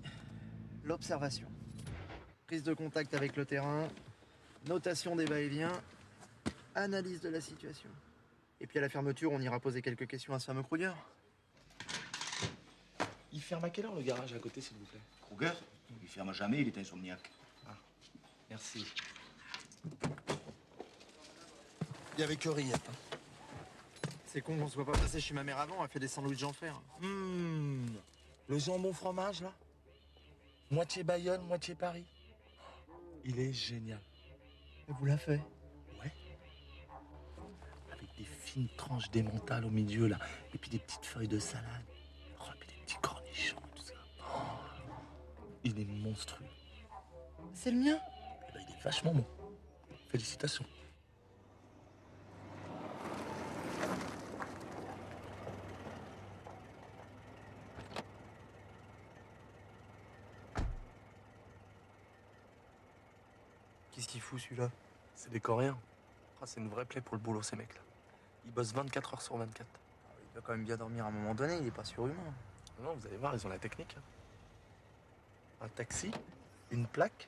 l'observation. Prise de contact avec le terrain, notation des va-et-vient, analyse de la situation. Et puis à la fermeture, on ira poser quelques questions à ce fameux Kruger. Il ferme à quelle heure le garage à côté, s'il vous plaît? Kruger, il ferme jamais, il est insomniaque. Ah, merci. Il y avait que rillettes. C'est con qu'on se voit pas passer chez ma mère avant, elle fait des sandwichs en fer. Le jambon fromage, là? Moitié Bayonne, moitié Paris. Il est génial. Et vous l'a fait? Ouais. Avec des fines tranches d'émental au milieu, là. Et puis des petites feuilles de salade. Oh, et puis des petits cornichons et tout ça. Oh, il est monstrueux. C'est le mien? Eh ben, il est vachement bon. Félicitations. celui-là? C'est des Coréens. Ah, c'est une vraie plaie pour le boulot, ces mecs-là. Ils bossent 24 heures sur 24. Il doit quand même bien dormir à un moment donné, il est pas surhumain. Non, vous allez voir, ils ont la technique. Un taxi, une plaque,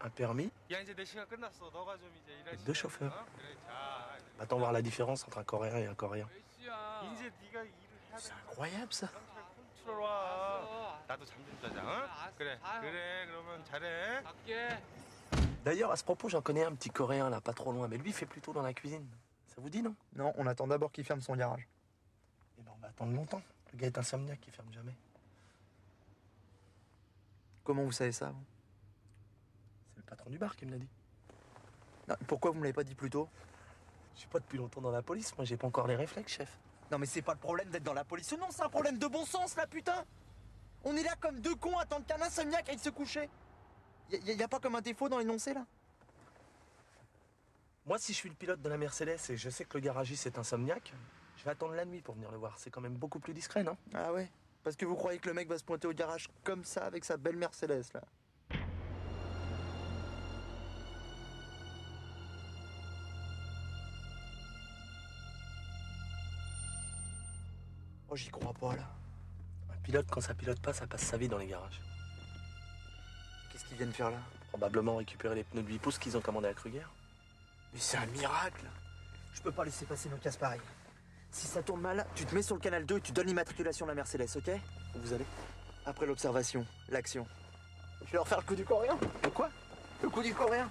un permis, 야, 이제 내 시간 끝났어. 너가 좀 이제 일할 et 2 시간이야. chauffeurs. 어? 그래, 자. Attends voir la différence entre un Coréen et un Coréen. 이제 네가 일을 해야 돼. Incroyable, ça. 컨트롤 와. 나도 잠 좀 자자. 어? 그래. 그래. 그러면 잘해. 갈게. D'ailleurs, à ce propos, j'en connais un petit Coréen, là, pas trop loin, mais lui, il fait plutôt dans la cuisine. Ça vous dit, non? Non, on attend d'abord qu'il ferme son garage. Eh ben, on va attendre longtemps. Le gars est insomniaque, il ferme jamais. Comment vous savez ça, vous? C'est le patron du bar qui me l'a dit. Non, pourquoi vous me l'avez pas dit plus tôt? Je suis pas depuis longtemps dans la police, moi, j'ai pas encore les réflexes, chef. Non, mais c'est pas le problème d'être dans la police. Non, c'est un problème de bon sens, là, putain. On est là comme deux cons à attendre qu'un insomniaque aille se coucher. Y a pas comme un défaut dans l'énoncé, là? Moi, si je suis le pilote de la Mercedes et je sais que le garagiste est insomniaque, je vais attendre la nuit pour venir le voir. C'est quand même beaucoup plus discret, non? Ah ouais? Parce que vous croyez que le mec va se pointer au garage comme ça avec sa belle Mercedes, là? Oh, j'y crois pas, là. Un pilote, quand ça pilote pas, ça passe sa vie dans les garages. Qu'est-ce qu'ils viennent faire là? Probablement récupérer les pneus de 8 pouces qu'ils ont commandés à Kruger. Mais c'est un miracle! Je peux pas laisser passer nos casse pareils. Si ça tourne mal, tu te mets sur le canal 2 et tu donnes l'immatriculation de la Mercedes, ok? Où vous allez? Après l'observation, l'action. Je vais leur faire le coup du coréen. De quoi? Le coup du coréen.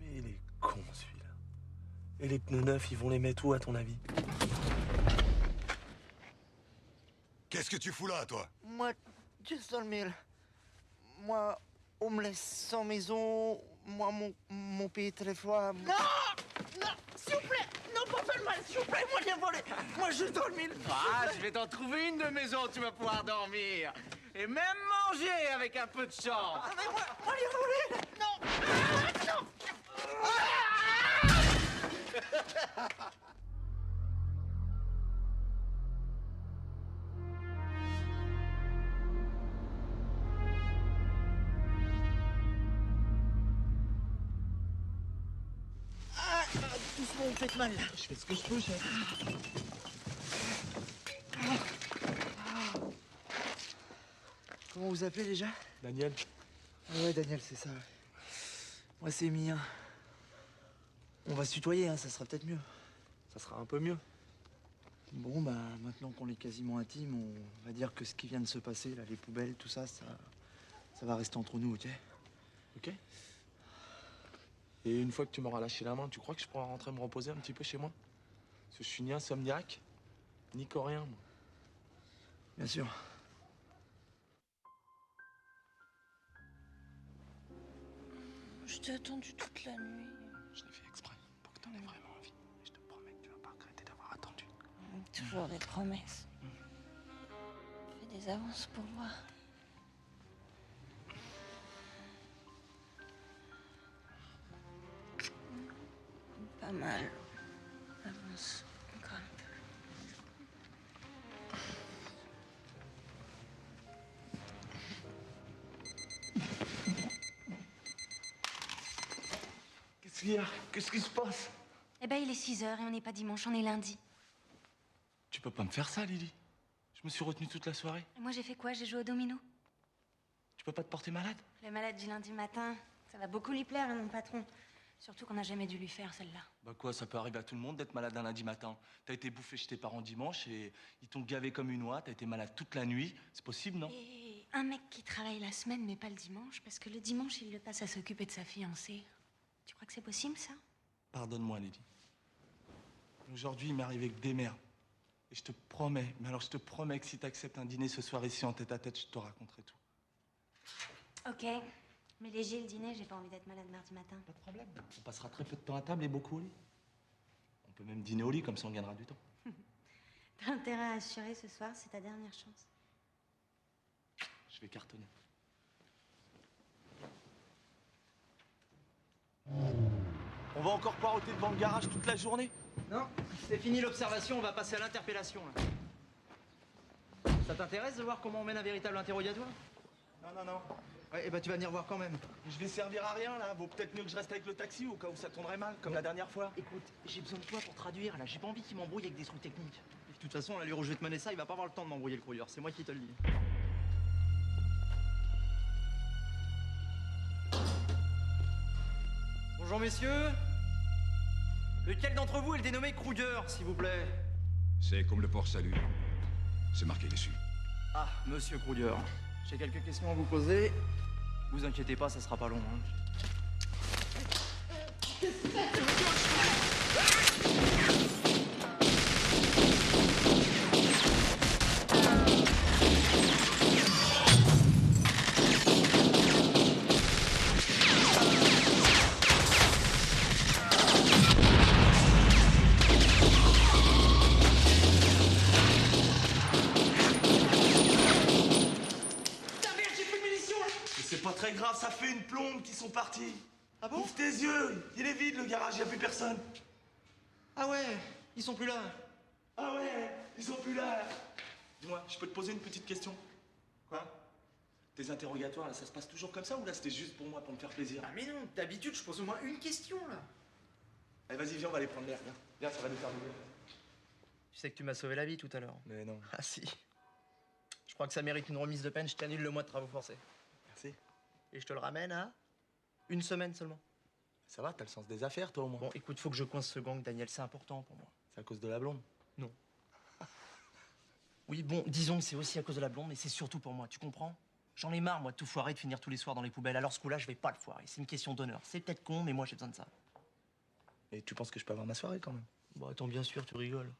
Mais il est con, celui-là. Et les pneus neufs, ils vont les mettre où, à ton avis? Qu'est-ce que tu fous là, toi? Moi, juste dans le mille. Moi, on me laisse sans maison. Moi, mon pays très froid. Non! Non! S'il vous plaît! Non, pas faire mal, s'il vous plaît! Moi, rien volé! Moi, juste dans le mille! Ah, je vais t'en trouver une de maison où tu vas pouvoir dormir. Et même manger avec un peu de chance. Ah, mais moi, rien volé! Non! Ah, non! Doucement, vous me faites mal, là. Je fais ce que je peux, chef. Comment vous appelez déjà? Daniel. Ah ouais, Daniel, c'est ça. Moi, c'est Mia. On va se tutoyer, hein, ça sera peut-être mieux. Ça sera un peu mieux. Bon, bah, maintenant qu'on est quasiment intime, on va dire que ce qui vient de se passer, là, les poubelles, tout ça, ça va rester entre nous, ok? Ok. Et une fois que tu m'auras lâché la main, tu crois que je pourrai rentrer me reposer un petit peu chez moi? Parce que je suis ni insomniaque, ni coréen, moi. Bien sûr. Je t'ai attendu toute la nuit. Je l'ai fait exprès, pour que t'en aies vraiment envie. Et je te promets que tu vas pas regretter d'avoir attendu. Toujours des promesses. Fais des avances pour voir. Pas mal. Avance encore un peu. Qu'est-ce qu'il y a? Qu'est-ce qui se passe? Eh ben, il est 6 h et on n'est pas dimanche, on est lundi. Tu peux pas me faire ça, Lily. Je me suis retenu toute la soirée. Et moi, j'ai fait quoi? J'ai joué au domino. Tu peux pas te porter malade? Le malade du lundi matin, ça va beaucoup lui plaire, mon patron. Surtout qu'on n'a jamais dû lui faire, celle-là. Bah quoi, ça peut arriver à tout le monde d'être malade un lundi matin. T'as été bouffé chez tes parents dimanche et ils t'ont gavé comme une oie. T'as été malade toute la nuit. C'est possible, non? Et un mec qui travaille la semaine, mais pas le dimanche, parce que le dimanche, il le passe à s'occuper de sa fiancée. Tu crois que c'est possible, ça? Pardonne-moi, Lily. Aujourd'hui, il m'est arrivé que des merdes. Et je te promets, mais alors je te promets que si t'acceptes un dîner ce soir ici en tête-à-tête, je te raconterai tout. Ok. Mais léger le dîner, j'ai pas envie d'être malade mardi matin. Pas de problème. On passera très peu de temps à table et beaucoup au lit. On peut même dîner au lit, comme ça on gagnera du temps. T'as intérêt à assurer ce soir, c'est ta dernière chance. Je vais cartonner. On va encore poireauter devant le garage toute la journée? Non, c'est fini l'observation, on va passer à l'interpellation, là. Ça t'intéresse de voir comment on mène un véritable interrogatoire? Non. Ouais, et bah tu vas venir voir quand même. Je vais servir à rien, là. Vaut peut-être mieux que je reste avec le taxi au cas où ça tournerait mal, comme la dernière fois. Écoute, j'ai besoin de toi pour traduire, là. J'ai pas envie qu'il m'embrouille avec des trucs techniques. Et de toute façon, à l'allure où je vais te mener ça, il va pas avoir le temps de m'embrouiller le courrier. C'est moi qui te le dis. Bonjour, messieurs. Lequel d'entre vous est le dénommé Kruger, s'il vous plaît? C'est comme le port salut. C'est marqué dessus. Ah, monsieur Kruger. J'ai quelques questions à vous poser. Vous inquiétez pas, ça sera pas long. Hein. Très grave, ça fait une plombe qu'ils sont partis. Ah bon? Ouvre tes yeux, il est vide le garage, il n'y a plus personne. Ah ouais, ils sont plus là. Ah ouais, ils sont plus là. Dis-moi, je peux te poser une petite question? Quoi? Tes interrogatoires, là, ça se passe toujours comme ça ou là c'était juste pour moi, pour me faire plaisir? Ah mais non, d'habitude je pose au moins une question là. Allez, vas-y, viens, on va aller prendre l'air. Viens, ça va nous faire du bien. Tu sais que tu m'as sauvé la vie tout à l'heure. Mais non. Ah si. Je crois que ça mérite une remise de peine, je t'annule le mois de travaux forcés. Merci. Et je te le ramène à une semaine seulement. Ça va, t'as le sens des affaires, toi, au moins. Bon, écoute, faut que je coince ce gang, Daniel, c'est important pour moi. C'est à cause de la blonde? Non. Oui, bon, disons que c'est aussi à cause de la blonde, mais c'est surtout pour moi, tu comprends? J'en ai marre, moi, de tout foirer, de finir tous les soirs dans les poubelles. Alors ce coup-là, je vais pas le foirer. C'est une question d'honneur. C'est peut-être con, mais moi, j'ai besoin de ça. Et tu penses que je peux avoir ma soirée, quand même? Bah, attends, bien sûr, tu rigoles.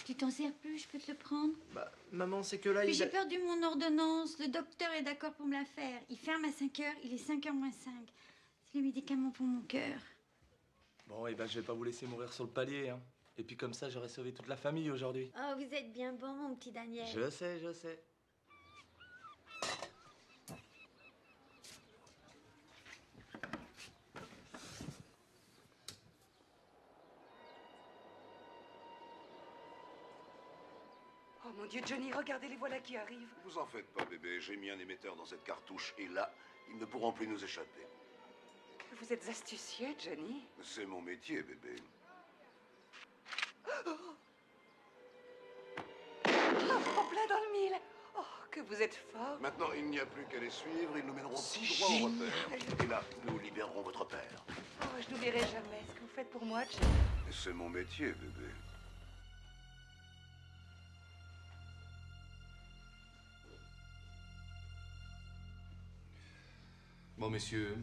Tu t'en sers plus, je peux te le prendre? Bah, maman, c'est que là, Mais j'ai perdu mon ordonnance. Le docteur est d'accord pour me la faire. Il ferme à 5 h, il est 5 h moins 5. C'est le médicament pour mon cœur. Bon, et ben, je vais pas vous laisser mourir sur le palier, hein. Et puis comme ça, j'aurai sauvé toute la famille aujourd'hui. Oh, vous êtes bien bon, mon petit Daniel. Je sais, je sais. Oh mon Dieu, Johnny, regardez, les voilà qui arrivent. Vous en faites pas, bébé. J'ai mis un émetteur dans cette cartouche et là, ils ne pourront plus nous échapper. Que vous êtes astucieux, Johnny. C'est mon métier, bébé. Oh, en plein dans le mille. Oh, que vous êtes fort. Maintenant, il n'y a plus qu'à les suivre. Ils nous mèneront tout droit au repère. Et là, nous libérerons votre père. Oh, je n'oublierai jamais ce que vous faites pour moi, Johnny. C'est mon métier, bébé. Bon, messieurs,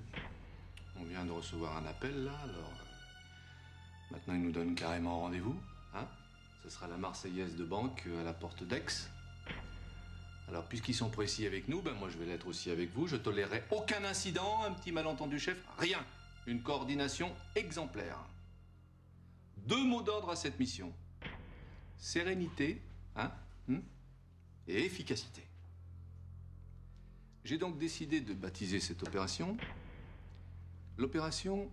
on vient de recevoir un appel, là, alors... maintenant, ils nous donnent carrément rendez-vous, hein? Ce sera la Marseillaise de banque à la porte d'Aix. Alors, puisqu'ils sont précis avec nous, ben moi, je vais l'être aussi avec vous. Je tolérerai aucun incident, un petit malentendu, chef, rien. Une coordination exemplaire. 2 mots d'ordre à cette mission. Sérénité, hein, et efficacité. J'ai donc décidé de baptiser cette opération l'opération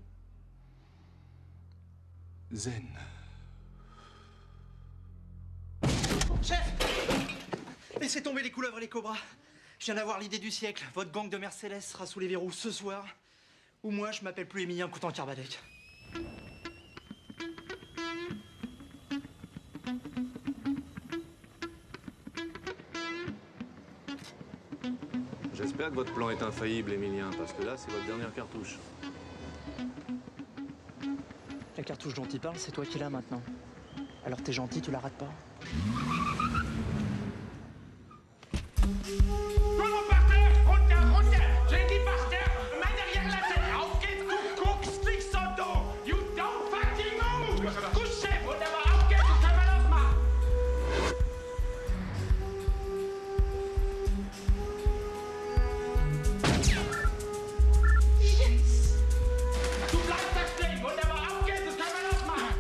Zen. Chef! Laissez tomber les couleuvres et les cobras. Je viens d'avoir l'idée du siècle. Votre gang de Mercedes sera sous les verrous ce soir. Ou moi, je m'appelle plus Émilien Coutan-Carbadec. J'espère que votre plan est infaillible, Émilien, parce que là, c'est votre dernière cartouche. La cartouche dont il parle, c'est toi qui l'as maintenant. Alors t'es gentil, tu la rates pas. J'ai dit par terre, main derrière la tête. Auf geht's, du guckst nicht so doof. You don't fucking move. Couchez, wunderbar, auf geht's, das können wir losmachen. Yes. Du bleibst da stehen, wunderbar, auf geht's, das können wir losmachen.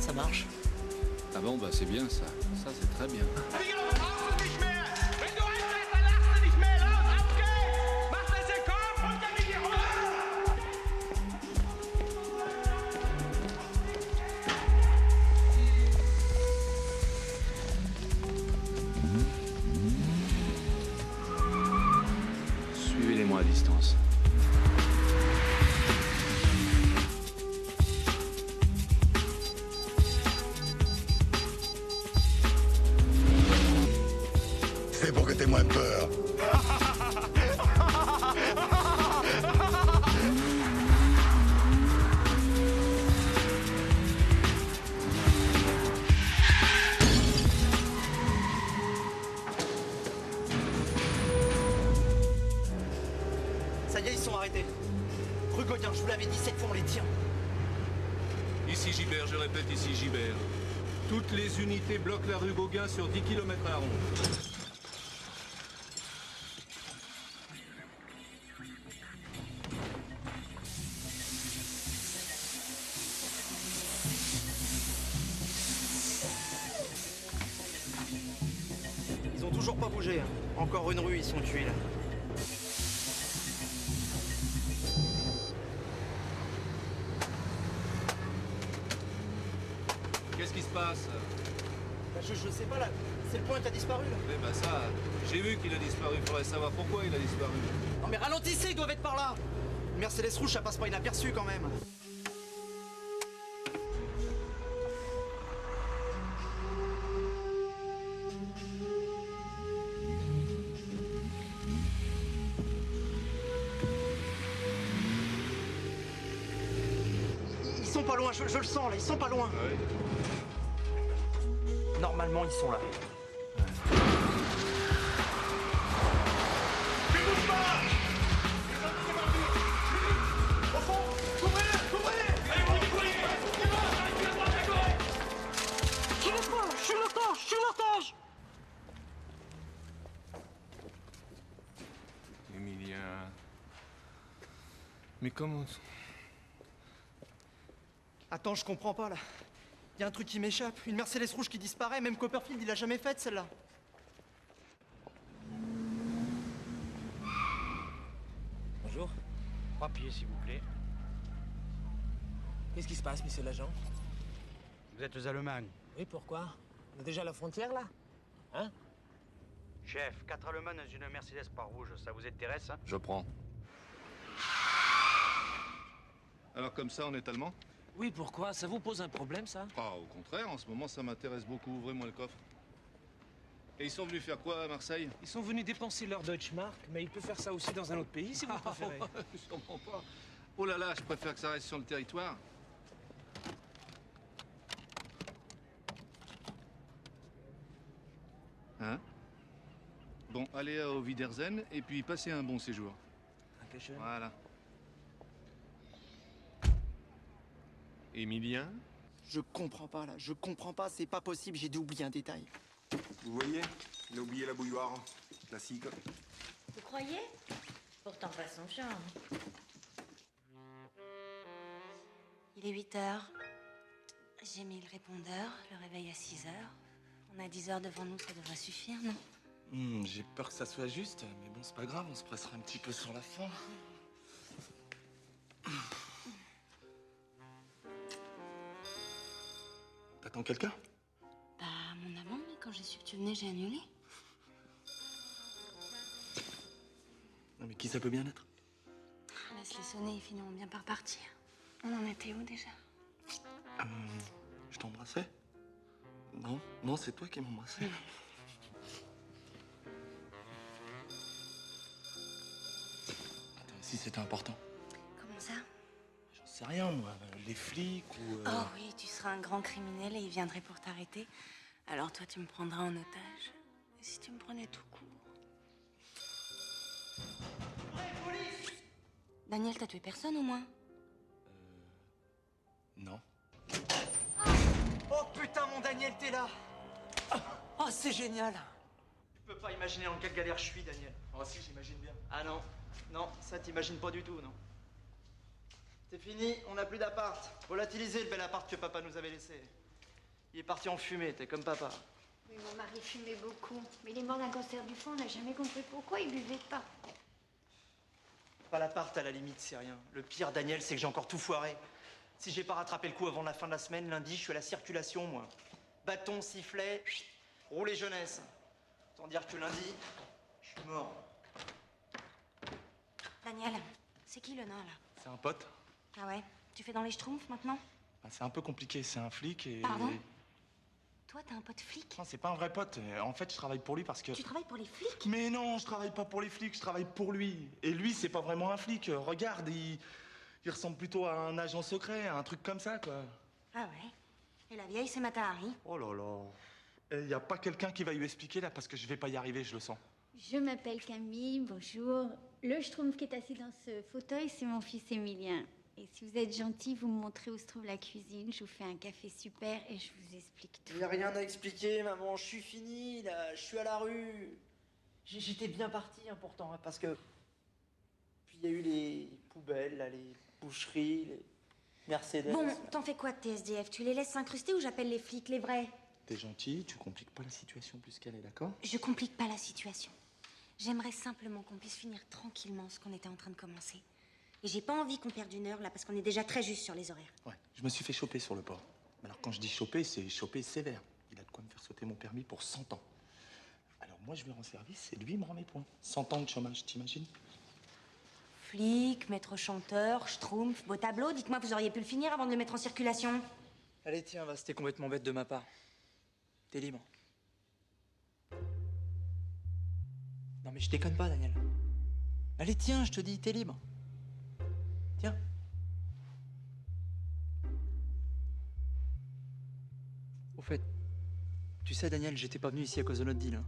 Ça marche? Ah bon, bah c'est bien ça. Ça, c'est très bien. distance. C'est pour que t'aies moins peur. Ça y est, ils sont arrêtés. Rue Godin, je vous l'avais dit, cette fois on les tient. Ici Gibert, je répète, ici Gibert. Toutes les unités bloquent la rue Gauguin sur 10 km à rond. Ils ont toujours pas bougé. Hein. Encore une rue, ils sont tués là. Qu'est-ce qui se passe? Bah, je sais pas là. C'est le point qui a disparu là. Eh ben ça, j'ai vu qu'il a disparu. Faudrait savoir pourquoi il a disparu. Non mais ralentissez, ils doivent être par là. Une Mercedes rouge, ça passe pas inaperçu quand même. Ils sont pas loin, je le sens là, ils sont pas loin. Ouais. Normalement, ils sont là. Je suis l'otage. Emilien... Mais comment... Attends, je comprends pas là. Il y a un truc qui m'échappe. Une Mercedes rouge qui disparaît. Même Copperfield, il l'a jamais faite celle-là. Bonjour. Papier, s'il vous plaît. Qu'est-ce qui se passe, monsieur l'agent? Vous êtes aux Allemands. Oui, pourquoi? On est déjà à la frontière, là? Hein? Chef, 4 Allemands dans une Mercedes pas rouge, ça vous intéresse, hein? Je prends. Alors comme ça, on est allemand? Oui, pourquoi? Ça vous pose un problème, ça? Ah, au contraire, en ce moment, ça m'intéresse beaucoup. Ouvrez-moi le coffre. Et ils sont venus faire quoi à Marseille? Ils sont venus dépenser leur Deutschmark, mais ils peuvent faire ça aussi dans un autre pays, si vous préférez. Je comprends pas. Oh là là, je préfère que ça reste sur le territoire. Hein? Bon, allez au Wiedersehen et puis passez un bon séjour. Voilà. Emilien? Je comprends pas là, je comprends pas, c'est pas possible, j'ai dû oublier un détail. Vous voyez, il a oublié la bouilloire. Classique. Vous croyez? Pourtant pas son charme. Il est 8h. J'ai mis le répondeur, le réveil à 6h. On a 10 heures devant nous, ça devrait suffire, non? J'ai peur que ça soit juste, mais bon, c'est pas grave, on se pressera un petit peu sur la fin. T'attends quelqu'un? Bah, mon amant, mais quand j'ai su que tu venais, j'ai annulé. Non, mais qui ça peut bien être? Laisse-les sonner, ils finiront bien par partir. On en était où déjà? Je t'embrassais? Non, non, c'est toi qui m'embrassais. Attends, si c'était important. Comment ça? J'en sais rien, moi. Les flics ou... Oh oui, tu seras un grand criminel et ils viendraient pour t'arrêter. Alors toi, tu me prendras en otage. Et si tu me prenais tout court? Daniel, t'as tué personne au moins? Non. Oh putain, mon Daniel, t'es là. Oh, c'est génial. Tu peux pas imaginer dans quelle galère je suis, Daniel. Oh si, j'imagine bien. Ah non, non, ça t'imagines pas du tout, non. C'est fini, on n'a plus d'appart. Volatilisé le bel appart que papa nous avait laissé. Il est parti en fumée, t'es comme papa. Oui, mon mari fumait beaucoup. Mais il est mort d'un cancer du foie, on n'a jamais compris pourquoi il buvait pas. Pas l'appart, à la limite, c'est rien. Le pire, Daniel, c'est que j'ai encore tout foiré. Si j'ai pas rattrapé le coup avant la fin de la semaine, lundi, je suis à la circulation, moi. Bâton, sifflet, rouler jeunesse. Autant dire que lundi, je suis mort. Daniel, c'est qui le nain, là? C'est un pote. Ah ouais? Tu fais dans les schtroumpfs, maintenant? Bah, c'est un peu compliqué, c'est un flic et... Pardon? Toi, t'as un pote flic? Non, c'est pas un vrai pote. En fait, je travaille pour lui parce que... Tu travailles pour les flics? Mais non, je travaille pas pour les flics, je travaille pour lui. Et lui, c'est pas vraiment un flic. Regarde, il ressemble plutôt à un agent secret, à un truc comme ça, quoi. Ah ouais? Et la vieille, c'est Mata Hari? Oh là là. Et y a pas quelqu'un qui va lui expliquer, là, parce que je vais pas y arriver, je le sens. Je m'appelle Camille, bonjour. Le Schtroumpf qui est assis dans ce fauteuil, c'est mon fils Émilien. Et si vous êtes gentil, vous me montrez où se trouve la cuisine. Je vous fais un café super et je vous explique tout. Il n'y a rien à expliquer, maman. Je suis fini, là. Je suis à la rue. J'étais bien parti, hein, pourtant, hein, parce que... Puis il y a eu les poubelles, là, les boucheries, les Mercedes. Bon, t'en fais quoi de tes SDF? Tu les laisses s'incruster ou j'appelle les flics, les vrais? T'es gentil, tu compliques pas la situation plus qu'elle est, d'accord? Je complique pas la situation. J'aimerais simplement qu'on puisse finir tranquillement ce qu'on était en train de commencer. Et j'ai pas envie qu'on perde une heure, là, parce qu'on est déjà très juste sur les horaires. Ouais, je me suis fait choper sur le port. Alors quand je dis choper, c'est choper sévère. Il a de quoi me faire sauter mon permis pour 100 ans. Alors moi, je lui rends service et lui, il me rend mes points. 100 ans de chômage, t'imagines? Flic, maître chanteur, schtroumpf, beau tableau. Dites-moi, vous auriez pu le finir avant de le mettre en circulation. Allez, tiens, va, c'était complètement bête de ma part. T'es libre. Non mais je déconne pas, Daniel. Allez, tiens, je te dis, t'es libre. Tiens. Au fait, tu sais, Daniel, j'étais pas venu ici à cause de notre deal. Hein.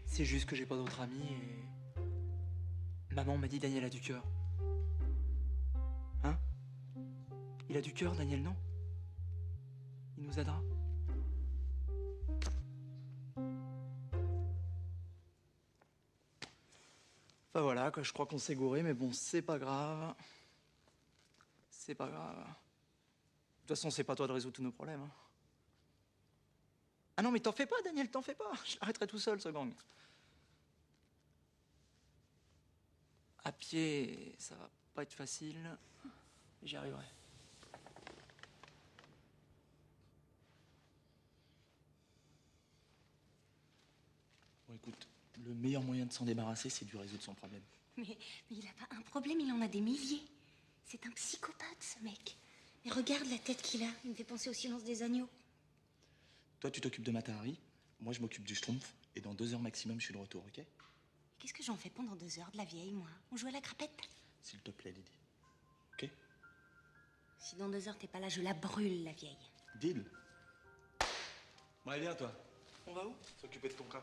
C'est juste que j'ai pas d'autres amis et... Maman m'a dit Daniel a du cœur. Hein? Il a du cœur, Daniel, non? Il nous aidera. Enfin voilà, quoi, je crois qu'on s'est gouré, mais bon, c'est pas grave. C'est pas grave. De toute façon, c'est pas toi de résoudre tous nos problèmes. Hein. Ah non, mais t'en fais pas, Daniel, t'en fais pas. Je l'arrêterai tout seul, ce gang. À pied, ça va pas être facile. J'y arriverai. Bon, écoute, le meilleur moyen de s'en débarrasser, c'est de lui résoudre son problème. Mais il a pas un problème, il en a des milliers. C'est un psychopathe, ce mec. Mais regarde la tête qu'il a. Il me fait penser au silence des agneaux. Toi, tu t'occupes de Mata Hari, moi, je m'occupe du Schtroumpf, et dans 2 heures maximum, je suis de retour, ok? Qu'est-ce que j'en fais pendant 2 heures de la vieille, moi? On joue à la crapette? S'il te plaît, Lydie. Ok? Si dans 2 heures, t'es pas là, je la brûle, la vieille. Deal. Bon, allez, viens, toi. On va où? S'occuper de ton cas.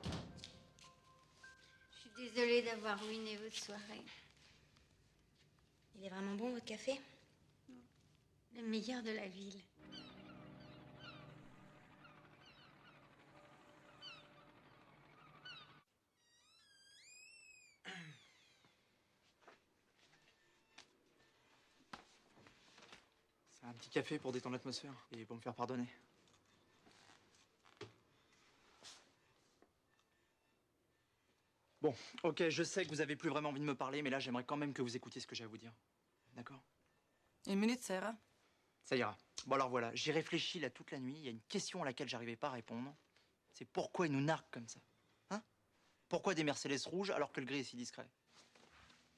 Je suis désolée d'avoir ruiné votre soirée. Il est vraiment bon, votre café? Le meilleur de la ville. C'est un petit café pour détendre l'atmosphère et pour me faire pardonner. Bon, ok, je sais que vous avez plus vraiment envie de me parler, mais là, j'aimerais quand même que vous écoutiez ce que j'ai à vous dire. D'accord? 1 minute, ça ira. Ça ira. Bon, alors voilà, j'y réfléchis là toute la nuit. Il y a une question à laquelle j'arrivais pas à répondre. C'est pourquoi ils nous narguent comme ça? Hein? Pourquoi des Mercedes rouges alors que le gris est si discret?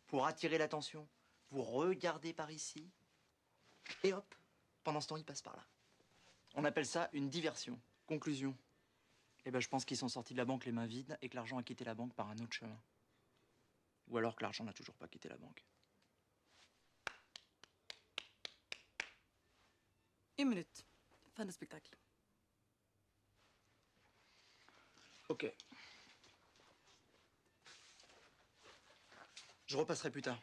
Pour attirer l'attention. Vous regardez par ici. Et hop, pendant ce temps, ils passent par là. On appelle ça une diversion. Conclusion. Eh ben, je pense qu'ils sont sortis de la banque les mains vides et que l'argent a quitté la banque par un autre chemin. Ou alors que l'argent n'a toujours pas quitté la banque. 1 minute. Fin de spectacle. Ok. Je repasserai plus tard.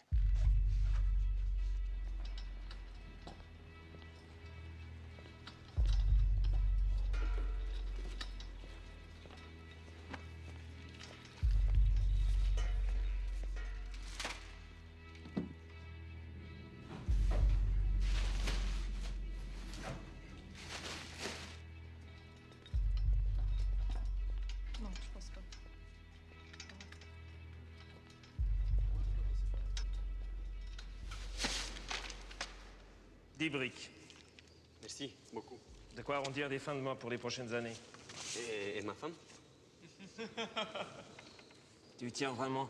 Non, je pense pas. Des briques. Merci beaucoup. De quoi arrondir des fins de mois pour les prochaines années. Et ma femme? Tu y tiens vraiment?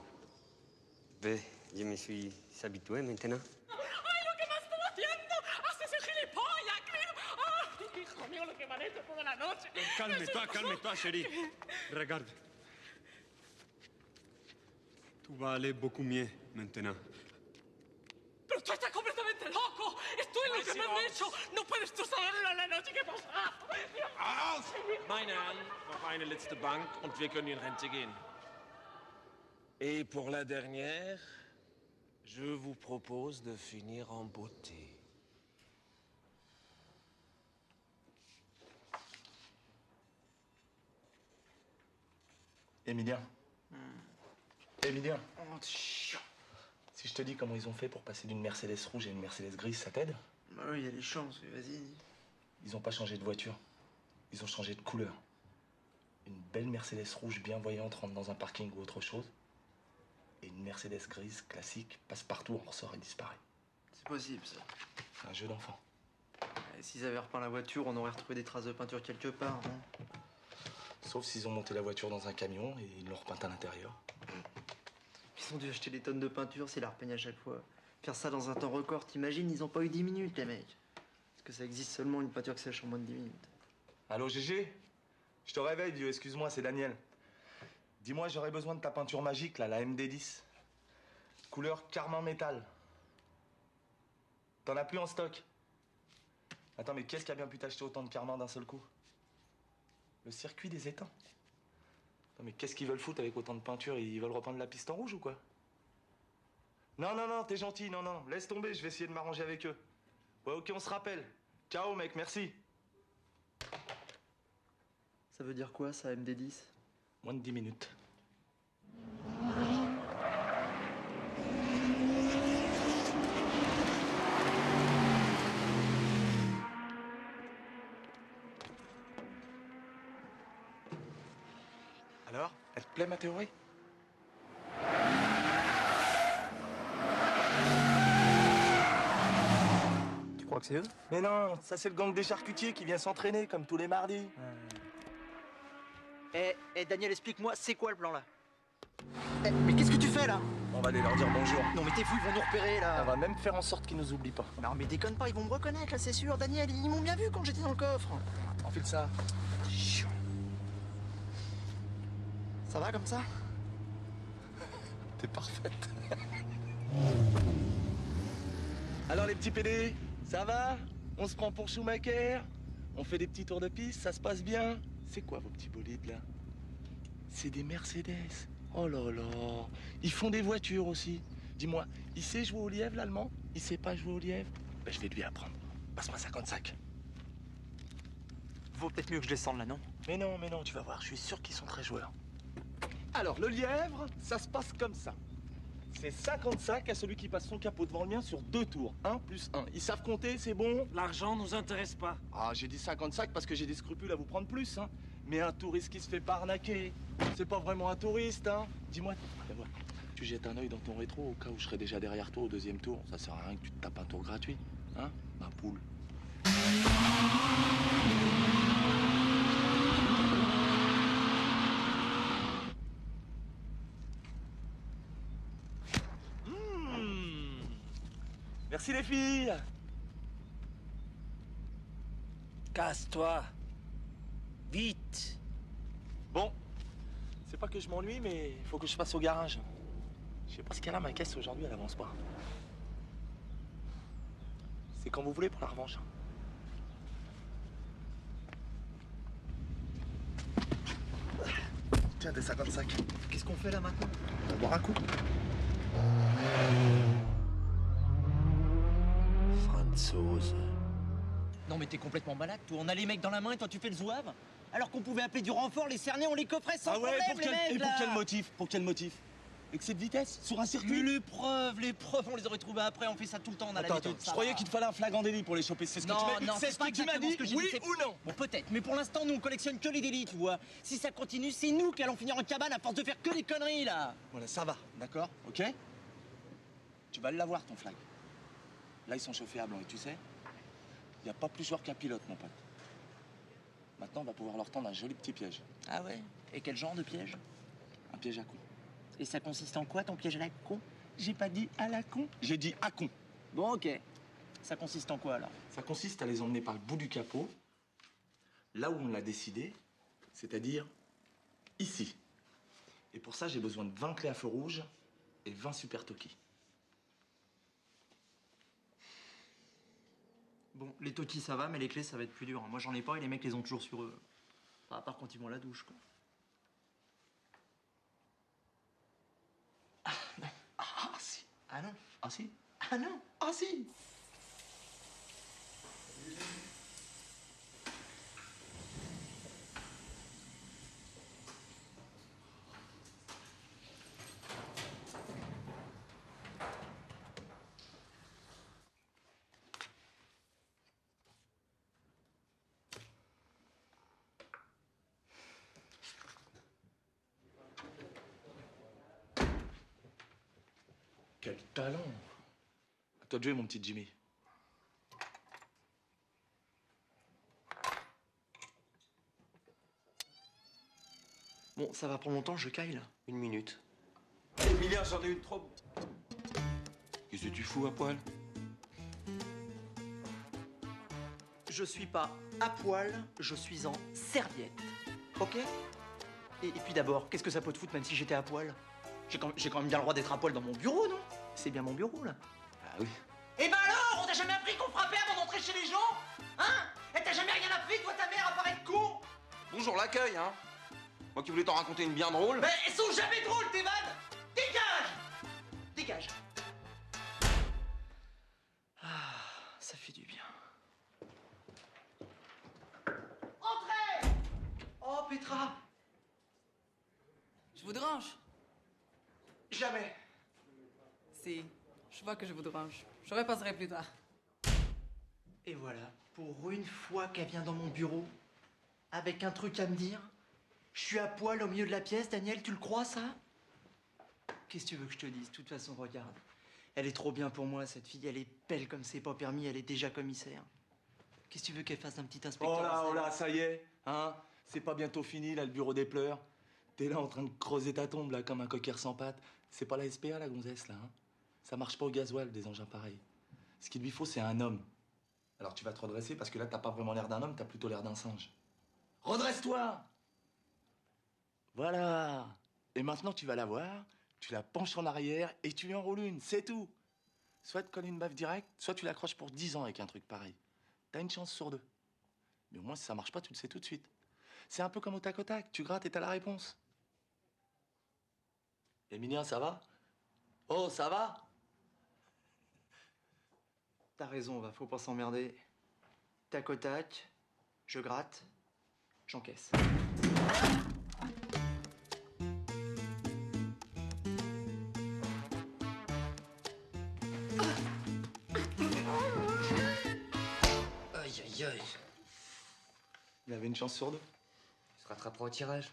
Ben, je me suis habitué maintenant. ¡Ay, lo que me están haciendo! ¡Haces ese gilipollas, creo! ¡Ay, hijo mío, lo que me han hecho toda la noche! Calme-toi, chérie. Regarde. Tout va aller beaucoup mieux maintenant. ¡Pero tú estás completamente loco! ¡Esto es lo que me han hecho! ¡No puedes tú saberlo a la noche que pasa! Meine Herren, noch eine letzte Bank und wir können in Rente gehen. Et pour la dernière, je vous propose de finir en beauté. Emilien. Emilien. Si je te dis comment ils ont fait pour passer d'une Mercedes rouge à une Mercedes grise, ça t'aide? Bah oui, il y a des chances, vas-y. Ils ont pas changé de voiture. Ils ont changé de couleur. Une belle Mercedes rouge bien voyante rentre dans un parking ou autre chose. Et une Mercedes grise classique passe partout, en ressort et disparaît. C'est possible, ça. C'est un jeu d'enfant. Et s'ils avaient repeint la voiture, on aurait retrouvé des traces de peinture quelque part, non? Sauf s'ils ont monté la voiture dans un camion et ils l'ont repeinte à l'intérieur. Ils ont dû acheter des tonnes de peinture, c'est la repeigne à chaque fois. Faire ça dans un temps record, t'imagines, ils ont pas eu 10 minutes, les mecs. Parce que ça existe seulement une peinture qui sèche en moins de 10 minutes. Allô, Gégé? Je te réveille, vieux, excuse-moi, c'est Daniel. Dis-moi, j'aurais besoin de ta peinture magique, là, la MD10. Couleur carmin métal. T'en as plus en stock? Attends, mais qu'est-ce qui a bien pu t'acheter autant de carmin d'un seul coup? Le circuit des étangs. Attends, mais qu'est-ce qu'ils veulent foutre avec autant de peinture? Ils veulent repeindre la piste en rouge ou quoi? Non, non, non, t'es gentil, non, non, laisse tomber, je vais essayer de m'arranger avec eux. Ouais, ok, on se rappelle. Ciao, mec, merci. Ça veut dire quoi, ça, MD10? Moins de 10 minutes. Alors, elle te plaît ma théorie? Tu crois que c'est eux? Mais non, ça c'est le gang des charcutiers qui vient s'entraîner comme tous les mardis. Daniel, explique-moi, c'est quoi le plan là? Mais qu'est-ce que tu fais là? On va aller leur dire bonjour. Non mais t'es fou, ils vont nous repérer là. On va même faire en sorte qu'ils nous oublient pas. Non mais déconne pas, ils vont me reconnaître là, c'est sûr. Daniel, ils m'ont bien vu quand j'étais dans le coffre. Enfile ça. Ça va comme ça? T'es parfaite. Alors les petits PD, ça va? On se prend pour Schumacher? On fait des petits tours de piste, ça se passe bien? C'est quoi vos petits bolides là? C'est des Mercedes. Oh là là. Ils font des voitures aussi. Dis-moi, il sait jouer au lièvre l'allemand? Il sait pas jouer au lièvre? Ben je vais lui apprendre. Passe-moi 55. Vaut peut-être mieux que je descende là, non? Mais non, tu vas voir, je suis sûr qu'ils sont très joueurs. Alors, le lièvre, ça se passe comme ça. C'est 55 à celui qui passe son capot devant le mien sur 2 tours. 1 plus 1. Ils savent compter, c'est bon? L'argent nous intéresse pas. Ah, j'ai dit 55 parce que j'ai des scrupules à vous prendre plus, hein. Mais un touriste qui se fait pas arnaquer, c'est pas vraiment un touriste, hein. Dis-moi, tu jettes un œil dans ton rétro au cas où je serais déjà derrière toi au 2e tour. Ça sert à rien que tu te tapes un tour gratuit, hein, ma poule. Merci les filles. Casse-toi. Vite. Bon, c'est pas que je m'ennuie, mais il faut que je passe au garage. Je sais pas ce qu'elle a, ma caisse aujourd'hui, elle avance pas. C'est quand vous voulez pour la revanche. Tiens, t'es 55. Qu'est-ce qu'on fait là maintenant? On va boire un coup. Franzose. Non mais t'es complètement malade, toi. On a les mecs dans la main et toi tu fais le zouave? Alors qu'on pouvait appeler du renfort, les cerner, on les coffrait sans problème, les mecs, et là. pour quel motif? Pour quel motif? Excès de vitesse? Sur un circuit? Mais les preuves, on les aurait trouvées après, on fait ça tout le temps, on a l'habitude. Je croyais qu'il te fallait un flagrant délit pour les choper, c'est ce que tu m'as dit? Non, c'est ce pas que tu m'as dit, exactement ce que j'ai oui dit, ou non? Bon, peut-être, mais pour l'instant, nous, on collectionne que les délits, tu vois. Si ça continue, c'est nous qui allons finir en cabane à force de faire que des conneries, là. Voilà, ça va, d'accord? Ok? Tu vas l'avoir, ton flag. Là, ils sont chauffés à blanc, et tu sais, il n'y a pas plus joueur qu'un pilote, mon pote. Maintenant, on va pouvoir leur tendre un joli petit piège. Ah ouais? Et quel genre de piège? Un piège à con. Et ça consiste en quoi, ton piège à la con? J'ai pas dit à la con, j'ai dit à con. Bon, ok. Ça consiste en quoi, alors? Ça consiste à les emmener par le bout du capot, là où on l'a décidé, c'est-à-dire ici. Et pour ça, j'ai besoin de 20 clés à feu rouge et 20 super Toki. Bon, les Toki, ça va, mais les clés, ça va être plus dur. Moi, j'en ai pas et les mecs les ont toujours sur eux. Enfin, à part quand ils vont à la douche, quoi. Ah si. Ah non. Ah si. Ah non. Ah si. Quel talent! À toi de jouer, mon petit Jimmy. Bon, ça va prendre longtemps, je caille, là. 1 minute. Emilien, j'en ai une trop. Qu'est-ce que tu fous à poil? Je suis pas à poil, je suis en serviette. Ok? Et puis d'abord, qu'est-ce que ça peut te foutre même si j'étais à poil? J'ai quand même bien le droit d'être à poil dans mon bureau, non? C'est bien mon bureau, là. Ah oui. Eh ben alors, on t'a jamais appris qu'on frappait avant d'entrer chez les gens? Hein? Et t'as jamais rien appris, toi, ta mère, à part être con? Bonjour l'accueil, hein. Moi qui voulais t'en raconter une bien drôle. Mais elles sont jamais drôles, tes vannes! Dégage! Dégage! Ah, ça fait du bien. Entrez! Oh, Petra! Je vous dérange? Jamais. Si, je vois que je vous dérange. Je repasserai plus tard. Et voilà, pour une fois qu'elle vient dans mon bureau, avec un truc à me dire, je suis à poil au milieu de la pièce, Daniel, tu le crois, ça? Qu'est-ce que tu veux que je te dise? De toute façon, regarde. Elle est trop bien pour moi, cette fille. Elle est belle comme c'est pas permis, elle est déjà commissaire. Qu'est-ce que tu veux qu'elle fasse un petit inspecteur? Oh là, ça y est, hein? C'est pas bientôt fini, là, le bureau des pleurs. T'es là en train de creuser ta tombe, là, comme un cocker sans pattes. C'est pas la SPA, la gonzesse, là, hein? Ça marche pas au gasoil, des engins pareils. Ce qu'il lui faut, c'est un homme. Alors tu vas te redresser, parce que là, t'as pas vraiment l'air d'un homme, t'as plutôt l'air d'un singe. Redresse-toi! Voilà! Et maintenant, tu vas la voir, tu la penches en arrière et tu lui enroules une, c'est tout! Soit elle te colle une baffe directe, soit tu l'accroches pour 10 ans avec un truc pareil. T'as une chance sur 2. Mais au moins, si ça marche pas, tu le sais tout de suite. C'est un peu comme au tac, tu grattes et t'as la réponse. Emilien, ça va? Oh, ça va? T'as raison, va, faut pas s'emmerder. Tac au tac, je gratte, j'encaisse. Aïe, aïe, aïe. Il avait une chance sur 2. Il se rattrapera au tirage.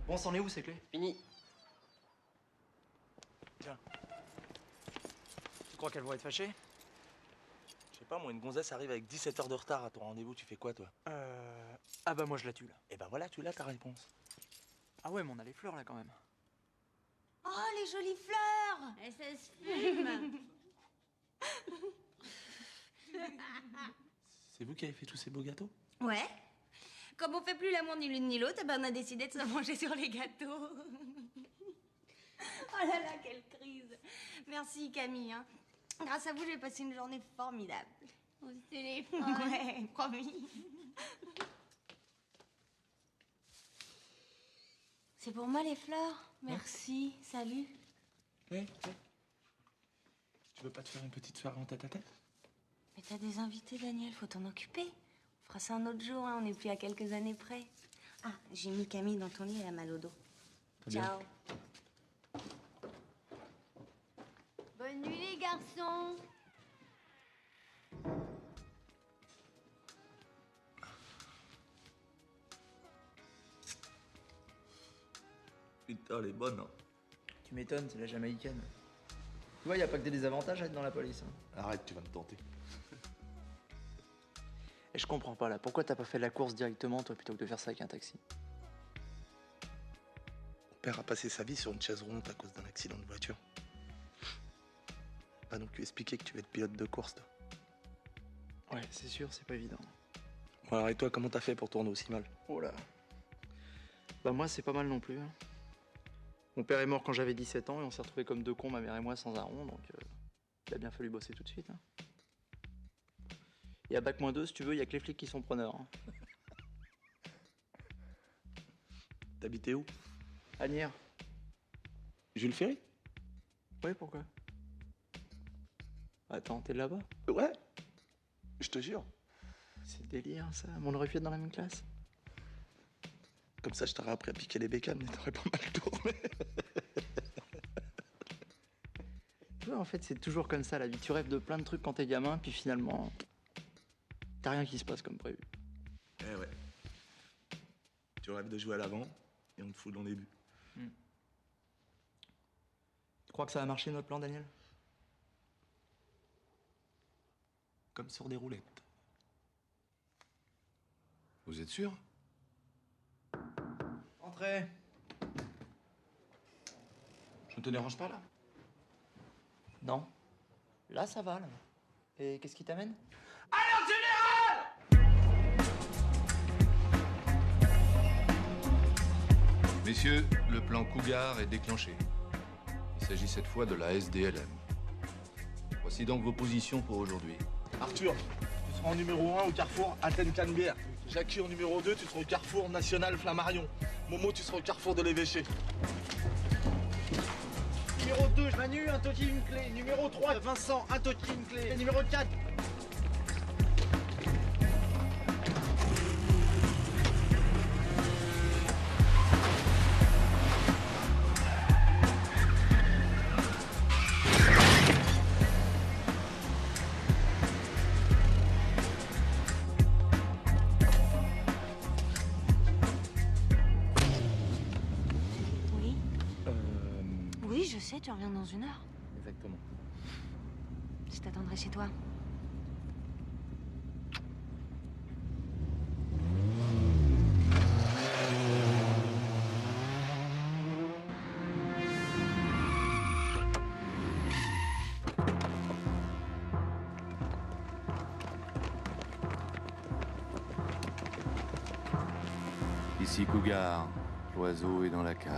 Bon, c'en est où, ces clés? Fini. Tiens. Tu crois qu'elles vont être fâchées? Je sais pas, moi, une gonzesse arrive avec 17 heures de retard à ton rendez-vous, tu fais quoi, toi? Ah bah moi, je la tue, là. Eh ben voilà, tu l'as ta réponse. Ah ouais, mais on a les fleurs, là, quand même. Oh, les jolies fleurs! Et ça se fume. C'est vous qui avez fait tous ces beaux gâteaux? Ouais. Comme on fait plus l'amour ni l'une ni l'autre, eh ben on a décidé de se manger sur les gâteaux. Oh là là, quelle crise. Merci Camille. Hein. Grâce à vous, j'ai passé une journée formidable. Au téléphone. Ouais, promis. C'est pour moi les fleurs. Merci. Salut. Ouais. Tu veux pas te faire une petite soirée en tête-à-tête? Mais t'as des invités, Daniel, faut t'en occuper. On fera ça un autre jour, hein. On n'est plus à quelques années près. Ah, j'ai mis Camille dans ton lit, elle a mal au dos. Très bien. Ciao. Bonne nuit, les garçons. Putain, elle est bonne, hein. Tu m'étonnes, c'est la jamaïcaine. Tu vois, y a pas que des désavantages à être dans la police. Hein. Arrête, tu vas me tenter. Et je comprends pas, là. Pourquoi t'as pas fait la course directement, toi, plutôt que de faire ça avec un taxi? père a passé sa vie sur une chaise roulante à cause d'un accident de voiture. Pas non plus expliquer que tu veux être pilote de course, toi. Ouais, c'est sûr, c'est pas évident. Bon, alors et toi, comment t'as fait pour tourner aussi mal? Oh là. Bah moi, c'est pas mal non plus. Hein. Mon père est mort quand j'avais 17 ans et on s'est retrouvés comme deux cons, ma mère et moi, sans un rond, donc il a bien fallu bosser tout de suite. Hein. Et à Bac-2, si tu veux, il y a que les flics qui sont preneurs. Hein. T'habitais où? À Nières. Jules Ferry? Ouais, pourquoi? Attends, t'es là-bas? Ouais, je te jure. C'est délire, ça. On aurait pu être dans la même classe. Comme ça, je t'aurais appris à piquer les bécanes, mais t'aurais pas mal tourné. Tu vois, en fait, c'est toujours comme ça, la vie. Tu rêves de plein de trucs quand t'es gamin, puis finalement, t'as rien qui se passe comme prévu. Eh ouais. Tu rêves de jouer à l'avant, et on te fout dans les buts. Tu crois que ça va marcher, notre plan, Daniel? Comme sur des roulettes. Vous êtes sûr? Entrez. Je ne te dérange pas, là? Non. Là, ça va, là. Et qu'est-ce qui t'amène? Messieurs, le plan Cougar est déclenché. Il s'agit cette fois de la SDLM. Voici donc vos positions pour aujourd'hui. Arthur, tu seras en numéro 1 au carrefour Athènes-Canebière. Jackie en numéro 2, tu seras au carrefour National Flammarion. Momo, tu seras au carrefour de l'Évêché. Numéro 2, Manu, un toki, une clé. Numéro 3, Vincent, un toki, une clé. Et numéro 4. Oui, je sais, tu reviens dans 1 heure. Exactement. Je t'attendrai chez toi. Ici Cougar, l'oiseau est dans la cage.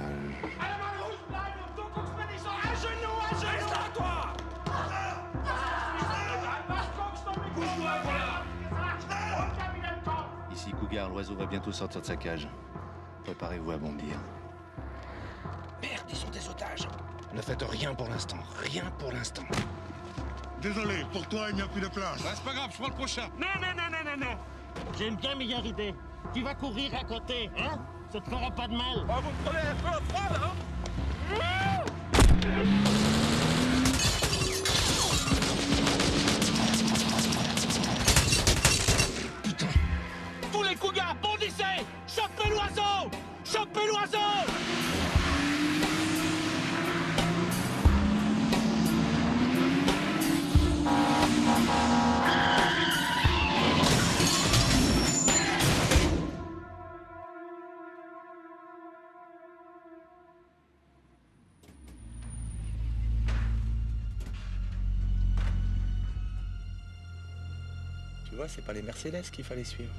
Ici Cougar, l'oiseau va bientôt sortir de sa cage. Préparez-vous à bondir. Merde, ils sont des otages. Ne faites rien pour l'instant. Rien pour l'instant. Désolé, pour toi, il n'y a plus de place. C'est pas grave, je prends le prochain. Non. J'ai une bien meilleure idée. Tu vas courir à côté, hein? Ça te fera pas de mal. Oh, vous me prenez un peu à froid, là, hein? Tous les cougars, bondissez! Chopez l'oiseau! Chopez l'oiseau! Tu vois, c'est pas les Mercedes qu'il fallait suivre.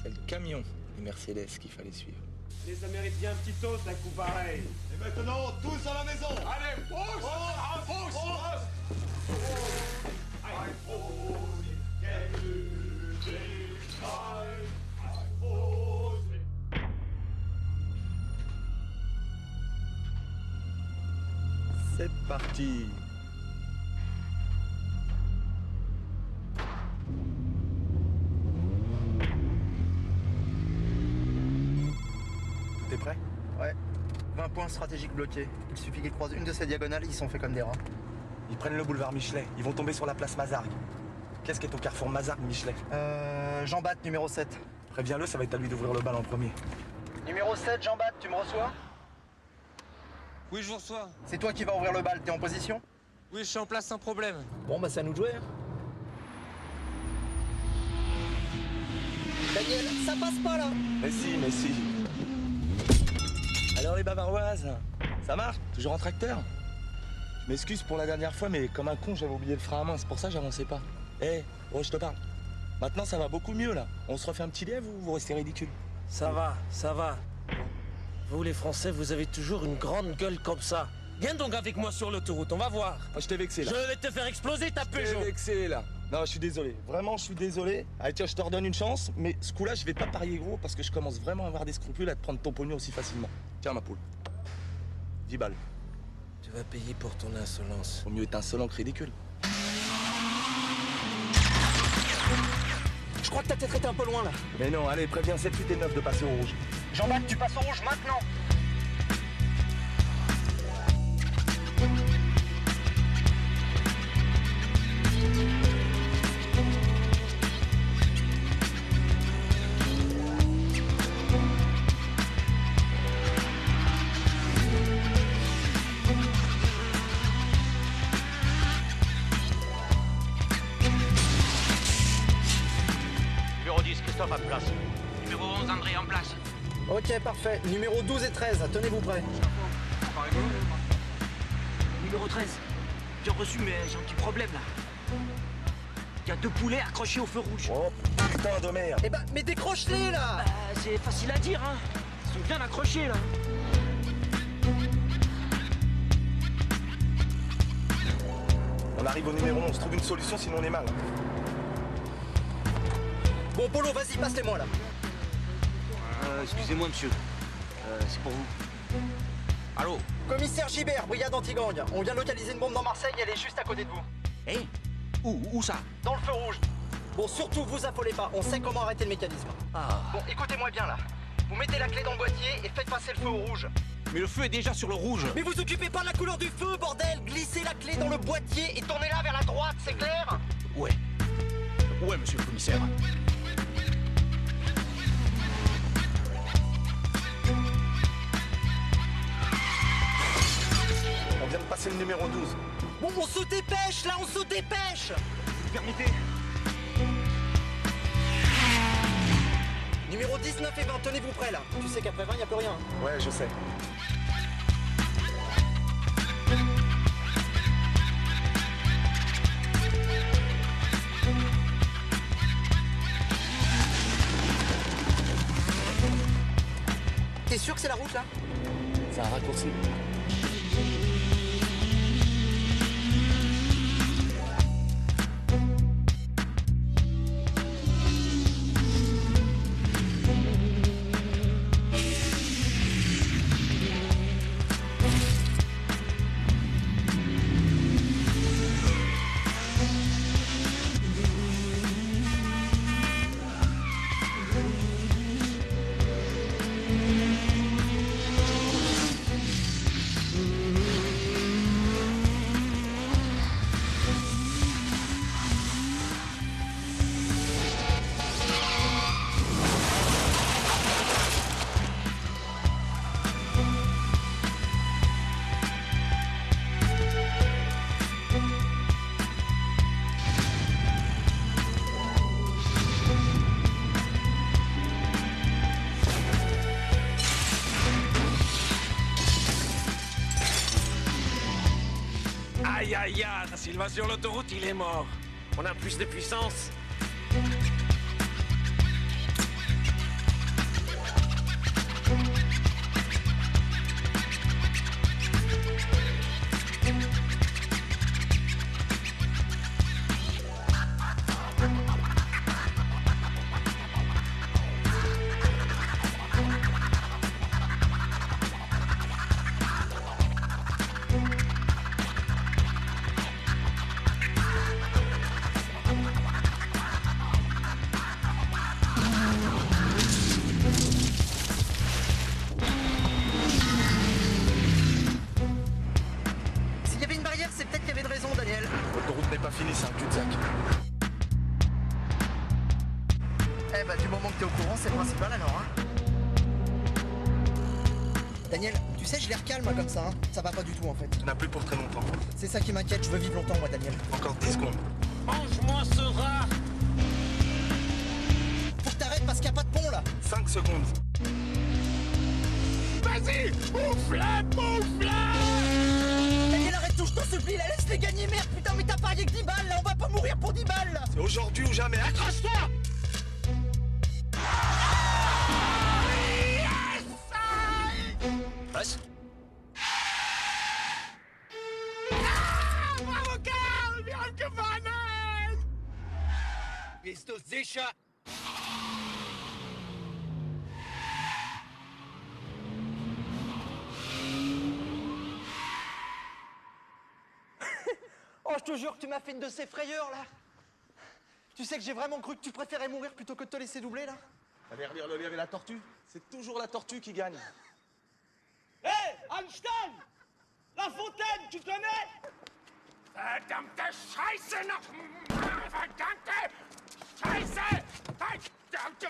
C'est le camion, les Mercedes qu'il fallait suivre. Et ça mérite bien un petit toast, un coup pareil. Et maintenant, tous à la maison. Allez, pousse! C'est parti. T'es prêt? Ouais. 20 points stratégiques bloqués. Il suffit qu'ils croisent une de ces diagonales, ils sont faits comme des rats. Ils prennent le boulevard Michelet. Ils vont tomber sur la place Mazargues. Qu'est-ce qui est au carrefour Mazargues-Michelet? Jean Batte, numéro 7. Préviens-le, ça va être à lui d'ouvrir le bal en premier. Numéro 7, Jean Batte, tu me reçois? Oui, je vous reçois. C'est toi qui vas ouvrir le bal, t'es en position? Oui, je suis en place sans problème. Bon, bah c'est à nous de jouer. Hein. Daniel, ça passe pas là. Mais si. Allez Alors les bavaroises, ça marche? Toujours en tracteur? Je m'excuse pour la dernière fois, mais comme un con, j'avais oublié le frein à main, c'est pour ça que j'avançais pas. Eh, oh, je te parle. Maintenant, ça va beaucoup mieux, là. On se refait un petit lièvre ou vous restez ridicule? Ça va, ça va. Vous, les Français, vous avez toujours une grande gueule comme ça. Viens donc avec moi sur l'autoroute, on va voir. Oh, je t'ai vexé, là. Je vais te faire exploser ta Peugeot. Je t'ai vexé, là. Non, je suis désolé. Vraiment, je suis désolé. Allez, tiens, je te redonne une chance, mais ce coup-là, je vais pas parier gros parce que je commence vraiment à avoir des scrupules à te prendre ton pognon aussi facilement. Tiens, ma poule. 10 balles. Tu vas payer pour ton insolence. Vaut mieux être insolent que ridicule. Je crois que t'as peut-être été un peu loin là. Mais non, allez, préviens 7, 8 et 9 de passer au rouge. Jean-Baptiste, tu passes au rouge maintenant. Numéro 10, Christophe à place. Numéro 11, André en place. Ok, parfait. Numéro 12 et 13, tenez-vous prêts. Numéro 13. J'ai reçu, mais j'ai un petit problème là. Il y a 2 poulets accrochés au feu rouge. Oh putain de merde. Eh ben, mais décroche-les là. C'est facile à dire, hein. Ils sont bien accrochés là. On arrive au numéro 11, trouve une solution sinon on est mal. Bon, Polo, vas-y, passe-les-moi là. Excusez-moi, monsieur. C'est pour vous. Allô? Commissaire Gibert, brigade anti-gang. On vient de localiser une bombe dans Marseille, elle est juste à côté de vous. Eh? Où ça? Dans le feu rouge. Bon, surtout, vous affolez pas, on sait comment arrêter le mécanisme. Bon, écoutez-moi bien là. Vous mettez la clé dans le boîtier et faites passer le feu au rouge. Mais le feu est déjà sur le rouge. Mais vous occupez pas de la couleur du feu, bordel! Glissez la clé dans le boîtier et tournez-la vers la droite, c'est clair? Ouais. Ouais, monsieur le commissaire. On vient de passer le numéro 12. Bon, on se dépêche là, on se dépêche! Permettez. Numéro 19 et 20, tenez-vous prêts là. Tu sais qu'après 20, y a plus rien. Ouais, je sais. T'es sûr que c'est la route là? C'est un raccourci. Aïe aïe aïe, s'il va sur l'autoroute, il est mort. On a plus de puissance. S'il y avait une barrière, c'est peut-être qu'il y avait de raison, Daniel. L'autoroute n'est pas finie, c'est un cul-de-sac. Eh bah, du moment que t'es au courant, c'est le principal alors, hein. Daniel, tu sais, je l'air calme moi, comme ça, hein. Ça va pas du tout en fait. Tu n'as plus pour très longtemps. C'est ça qui m'inquiète, je veux vivre longtemps moi, Daniel. Encore 10 secondes. Mange-moi ce rat. Faut que t'arrêtes parce qu'il n'y a pas de pont là. 5 secondes. Vas-y. Allez, bouffe-la, bouffe-la! Daniel, arrête tout, je t'en supplie, là, laisse-les gagner, merde, putain, mais t'as parié que 10 balles, là, on va pas mourir pour 10 balles, là! C'est aujourd'hui ou jamais, accroche-toi! Passe. Bravo, Karl! Wir haben gewonnen! Bist du sicher? Oh, je te jure que tu m'as fait une de ces frayeurs, là. Tu sais que j'ai vraiment cru que tu préférais mourir plutôt que de te laisser doubler, là. Allez relire le lire et la tortue. C'est toujours la tortue qui gagne. Hé, Einstein! La Fontaine, tu connais? Verdammte Scheiße noch! Verdammte Scheiße! Verdammte...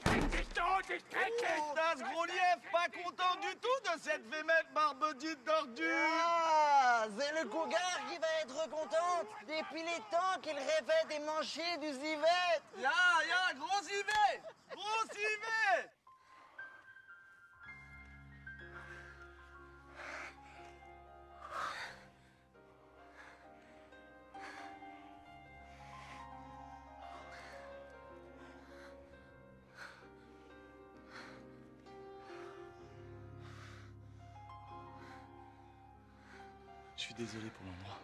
Krieg dich tot, ich krieg dich! Das gros lièvre, pas content du tout de cette vémette barbedite d'ordure! Ah, c'est le cougar qui va être contente! Depuis les temps qu'il rêvait des manchets du civet! Ya, gros civet! Gros civet! Je suis désolé pour l'endroit.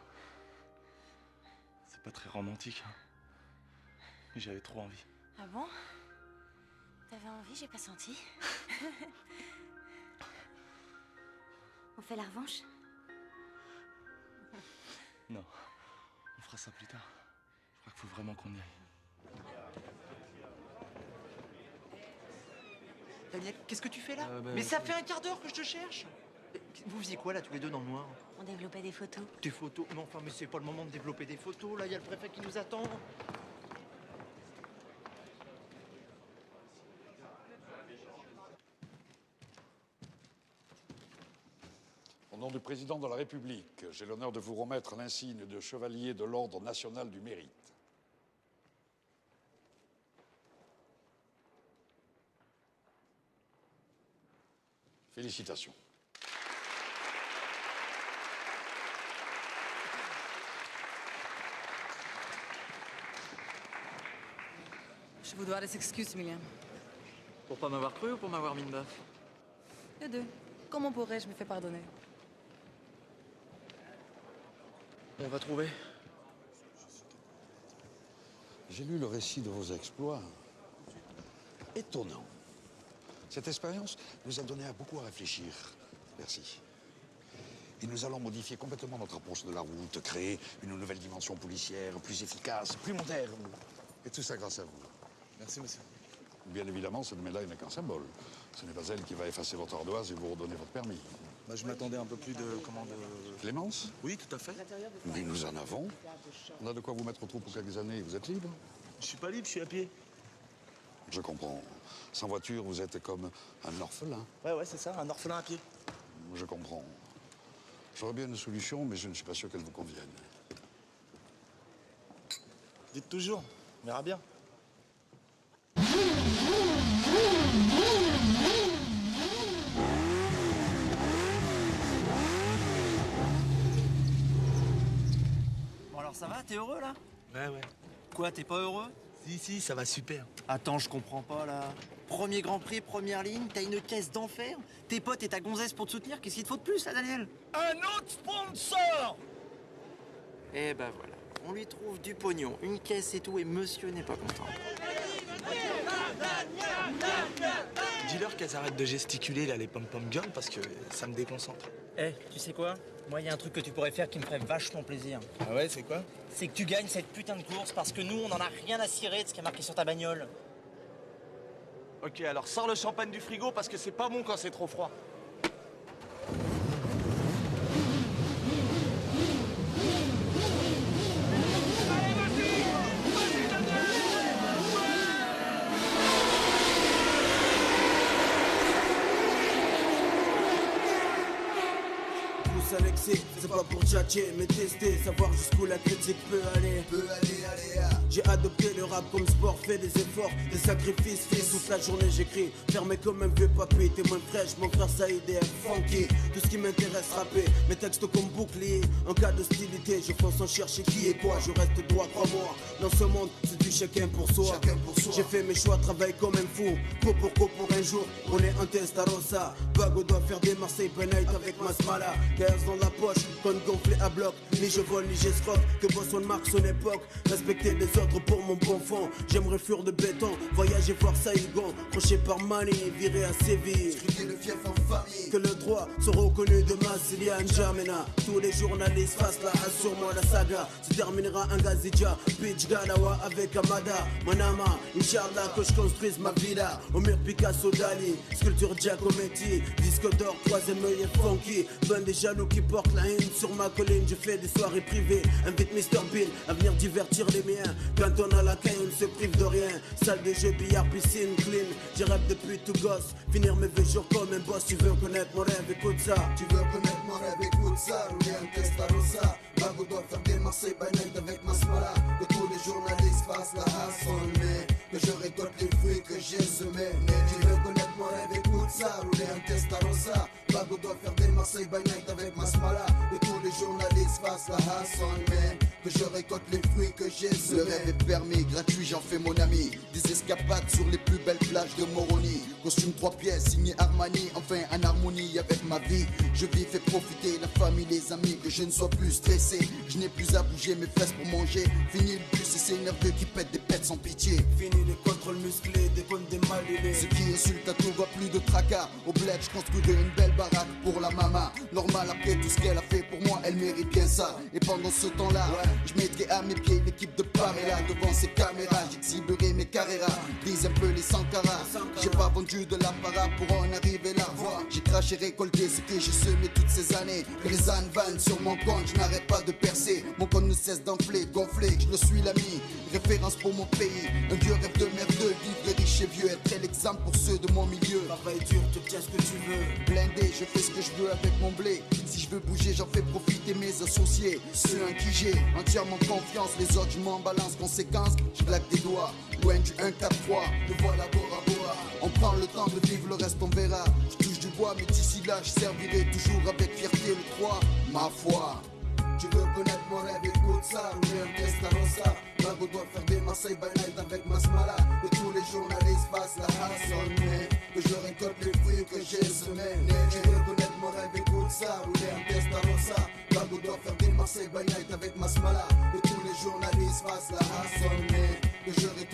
C'est pas très romantique, hein. Mais j'avais trop envie. Ah bon? T'avais envie, j'ai pas senti. On fait la revanche? Non, on fera ça plus tard. Je crois qu'il faut vraiment qu'on y aille. Daniel, qu'est-ce que tu fais là? Ben, Mais ça fait un quart d'heure que je te cherche. Vous faisiez quoi là tous les deux dans le noir? On développait des photos. Des photos? Non, enfin, mais c'est pas le moment de développer des photos, là, il y a le préfet qui nous attend. Au nom du président de la République, j'ai l'honneur de vous remettre l'insigne de chevalier de l'Ordre national du mérite. Félicitations. Je vous dois des excuses, Emilien. Pour pas m'avoir cru ou pour m'avoir mis une baffe? Les deux. Comment pourrais-je me faire pardonner? On va trouver. J'ai lu le récit de vos exploits. Étonnant. Cette expérience nous a donné beaucoup à réfléchir. Merci. Et nous allons modifier complètement notre approche de la route, créer une nouvelle dimension policière, plus efficace, plus moderne. Et tout ça grâce à vous. Merci, monsieur. Bien évidemment, cette médaille n'est qu'un symbole. Ce n'est pas elle qui va effacer votre ardoise et vous redonner votre permis. Bah, je m'attendais un peu plus de... Clémence? Oui, tout à fait. Mais nous en avons. On a de quoi vous mettre au trou pour quelques années. Vous êtes libre? Je suis pas libre, je suis à pied. Je comprends. Sans voiture, vous êtes comme un orphelin. Ouais, c'est ça, un orphelin à pied. Je comprends. J'aurais bien une solution, mais je ne suis pas sûr qu'elle vous convienne. Dites toujours, on verra bien. Bon alors ça va, t'es heureux là? Ouais. Quoi, t'es pas heureux? Si, ça va super. Attends, je comprends pas là. Premier Grand Prix, première ligne, t'as une caisse d'enfer? Tes potes et ta gonzesse pour te soutenir, qu'est-ce qu'il te faut de plus là, Daniel? Un autre sponsor! Eh ben voilà, on lui trouve du pognon, une caisse et tout, et monsieur n'est pas content. Dis-leur qu'elles arrêtent de gesticuler là, les pom-pom girls, parce que ça me déconcentre. Eh, tu sais quoi? Moi, il y a un truc que tu pourrais faire qui me ferait vachement plaisir. Ah ouais, c'est quoi? C'est que tu gagnes cette putain de course parce que nous, on en a rien à cirer de ce qui est marqué sur ta bagnole. Ok, alors sors le champagne du frigo parce que c'est pas bon quand c'est trop froid. c'est pas pour tchatcher, mais tester, savoir jusqu'où la critique peut aller. J'ai adopté le rap comme sport, fait des efforts, des sacrifices, fils. Toute la journée j'écris, fermé comme un vieux papy. Témoin fraîche, mon frère Saïd est funky. Tout ce qui m'intéresse rapper, mes textes comme bouclier. En cas d'hostilité, je fonce sans chercher qui est quoi. Je reste droit, crois-moi. Dans ce monde, c'est du chacun pour soi. J'ai fait mes choix, travaille comme un fou. Co pour un jour, on est en Testarossa. Bago doit faire des Marseille by night avec ma smala. Gaz dans la poche, conne gonflé à bloc. Ni je vole, ni j'escroque. Que Boston marque son époque. Respecter les autres pour mon bon fond. J'aimerais fuir de béton, voyager voir Saïgon. Crochet par Mani, viré à Séville. Le fief en famille. Que le droit soit reconnu de Massilia N'Djamena. Tous les journalistes fassent la assure-moi la saga. Se terminera un Gazidja, Pitch Galawa avec Amada. Manama, Inch'Allah que je construise ma villa. Omer Picasso Dali, sculpture Giacometti. Disque d'or, troisième œil et funky. Ben des jaloux qui portent la haine sur ma colline. Je fais des soirées privées, invite Mr Bean à venir divertir les miens. Quand on a la caille, on ne se prive de rien. Salle de jeu, billard, piscine, clean. J'ai rêve depuis tout gosse, finir mes vieux jours comme un boss. Tu veux connaître mon rêve, écoute ça. Tu veux connaître mon rêve, écoute ça. Rouler un Testarossa. Bago doit faire des Marseille by night avec ma smala. Que tous les journalistes fassent la hassle, mais que je récolte les fruits que j'ai semés. Tu veux connaître mon rêve, écoute ça. Rouler un Testarossa. Bago doit faire des Marseille by night avec ma smala. Que tous les journalistes fassent la hassle, mais que je récolte les fruits que j'ai semés. Le rêve est permis, gratuit, j'en fais mon ami. Des escapades sur les plus belles plages de Moroni. Costume 3 pièces, signé Armani. Enfin en harmonie avec ma vie. Je vis, fais profiter la famille, les amis. Que je ne sois plus stressé. Je n'ai plus à bouger mes fesses pour manger. Fini le bus et ces nerveux qui pètent des pètes sans pitié. Fini les contrôles musclés, des bonnes des malulés. Ceux qui insultent à tout, voient plus de tracas. Au bled, je construis une belle baraque pour la maman. Normal après tout ce qu'elle a fait pour moi, elle mérite bien ça. Et pendant ce temps-là, je mettrai à mes pieds l'équipe de Pamela. Devant ces caméras, j'exhiberai mes carreras. Brise un peu les Sankara. J'ai pas vendu de l'apparat pour en arriver là. J'ai craché, récolté ce que j'ai semé toutes ces années. Que les ânes vannent sur mon compte, je n'arrête pas de percer. Mon compte ne cesse d'enfler, gonfler, je le suis l'ami. Référence pour mon pays, un vieux rêve de merdeux. Vivre riche et vieux, être l'exemple pour ceux de mon milieu. Travail dur, tu tiens ce que tu veux. Blindé, je fais ce que je veux avec mon blé. Si je veux bouger, j'en fais profiter mes associés. Ceux en qui j'ai entièrement confiance. Les autres, je m'en balance. Conséquence, je claque des doigts. Loin du 1, 4, 3, me voilà Bora Bora. On prend le temps de vivre, le reste on verra. Je touche du bois, mais d'ici là, je servirai toujours avec fierté le 3, ma foi. Tu veux connaître mon rêve, écoute ça. Rouler un Testarossa. Bago doit faire des Marseille by night avec ma smala. Que tous les journalistes fassent la hassle, mais que je récolte les fruits que j'ai semés. Tu veux connaître mon rêve, écoute ça. Rouler un Testarossa. Bago doit faire des Marseille by night avec ma smala. Que tous les journalistes fassent la hassle, mais que je récolte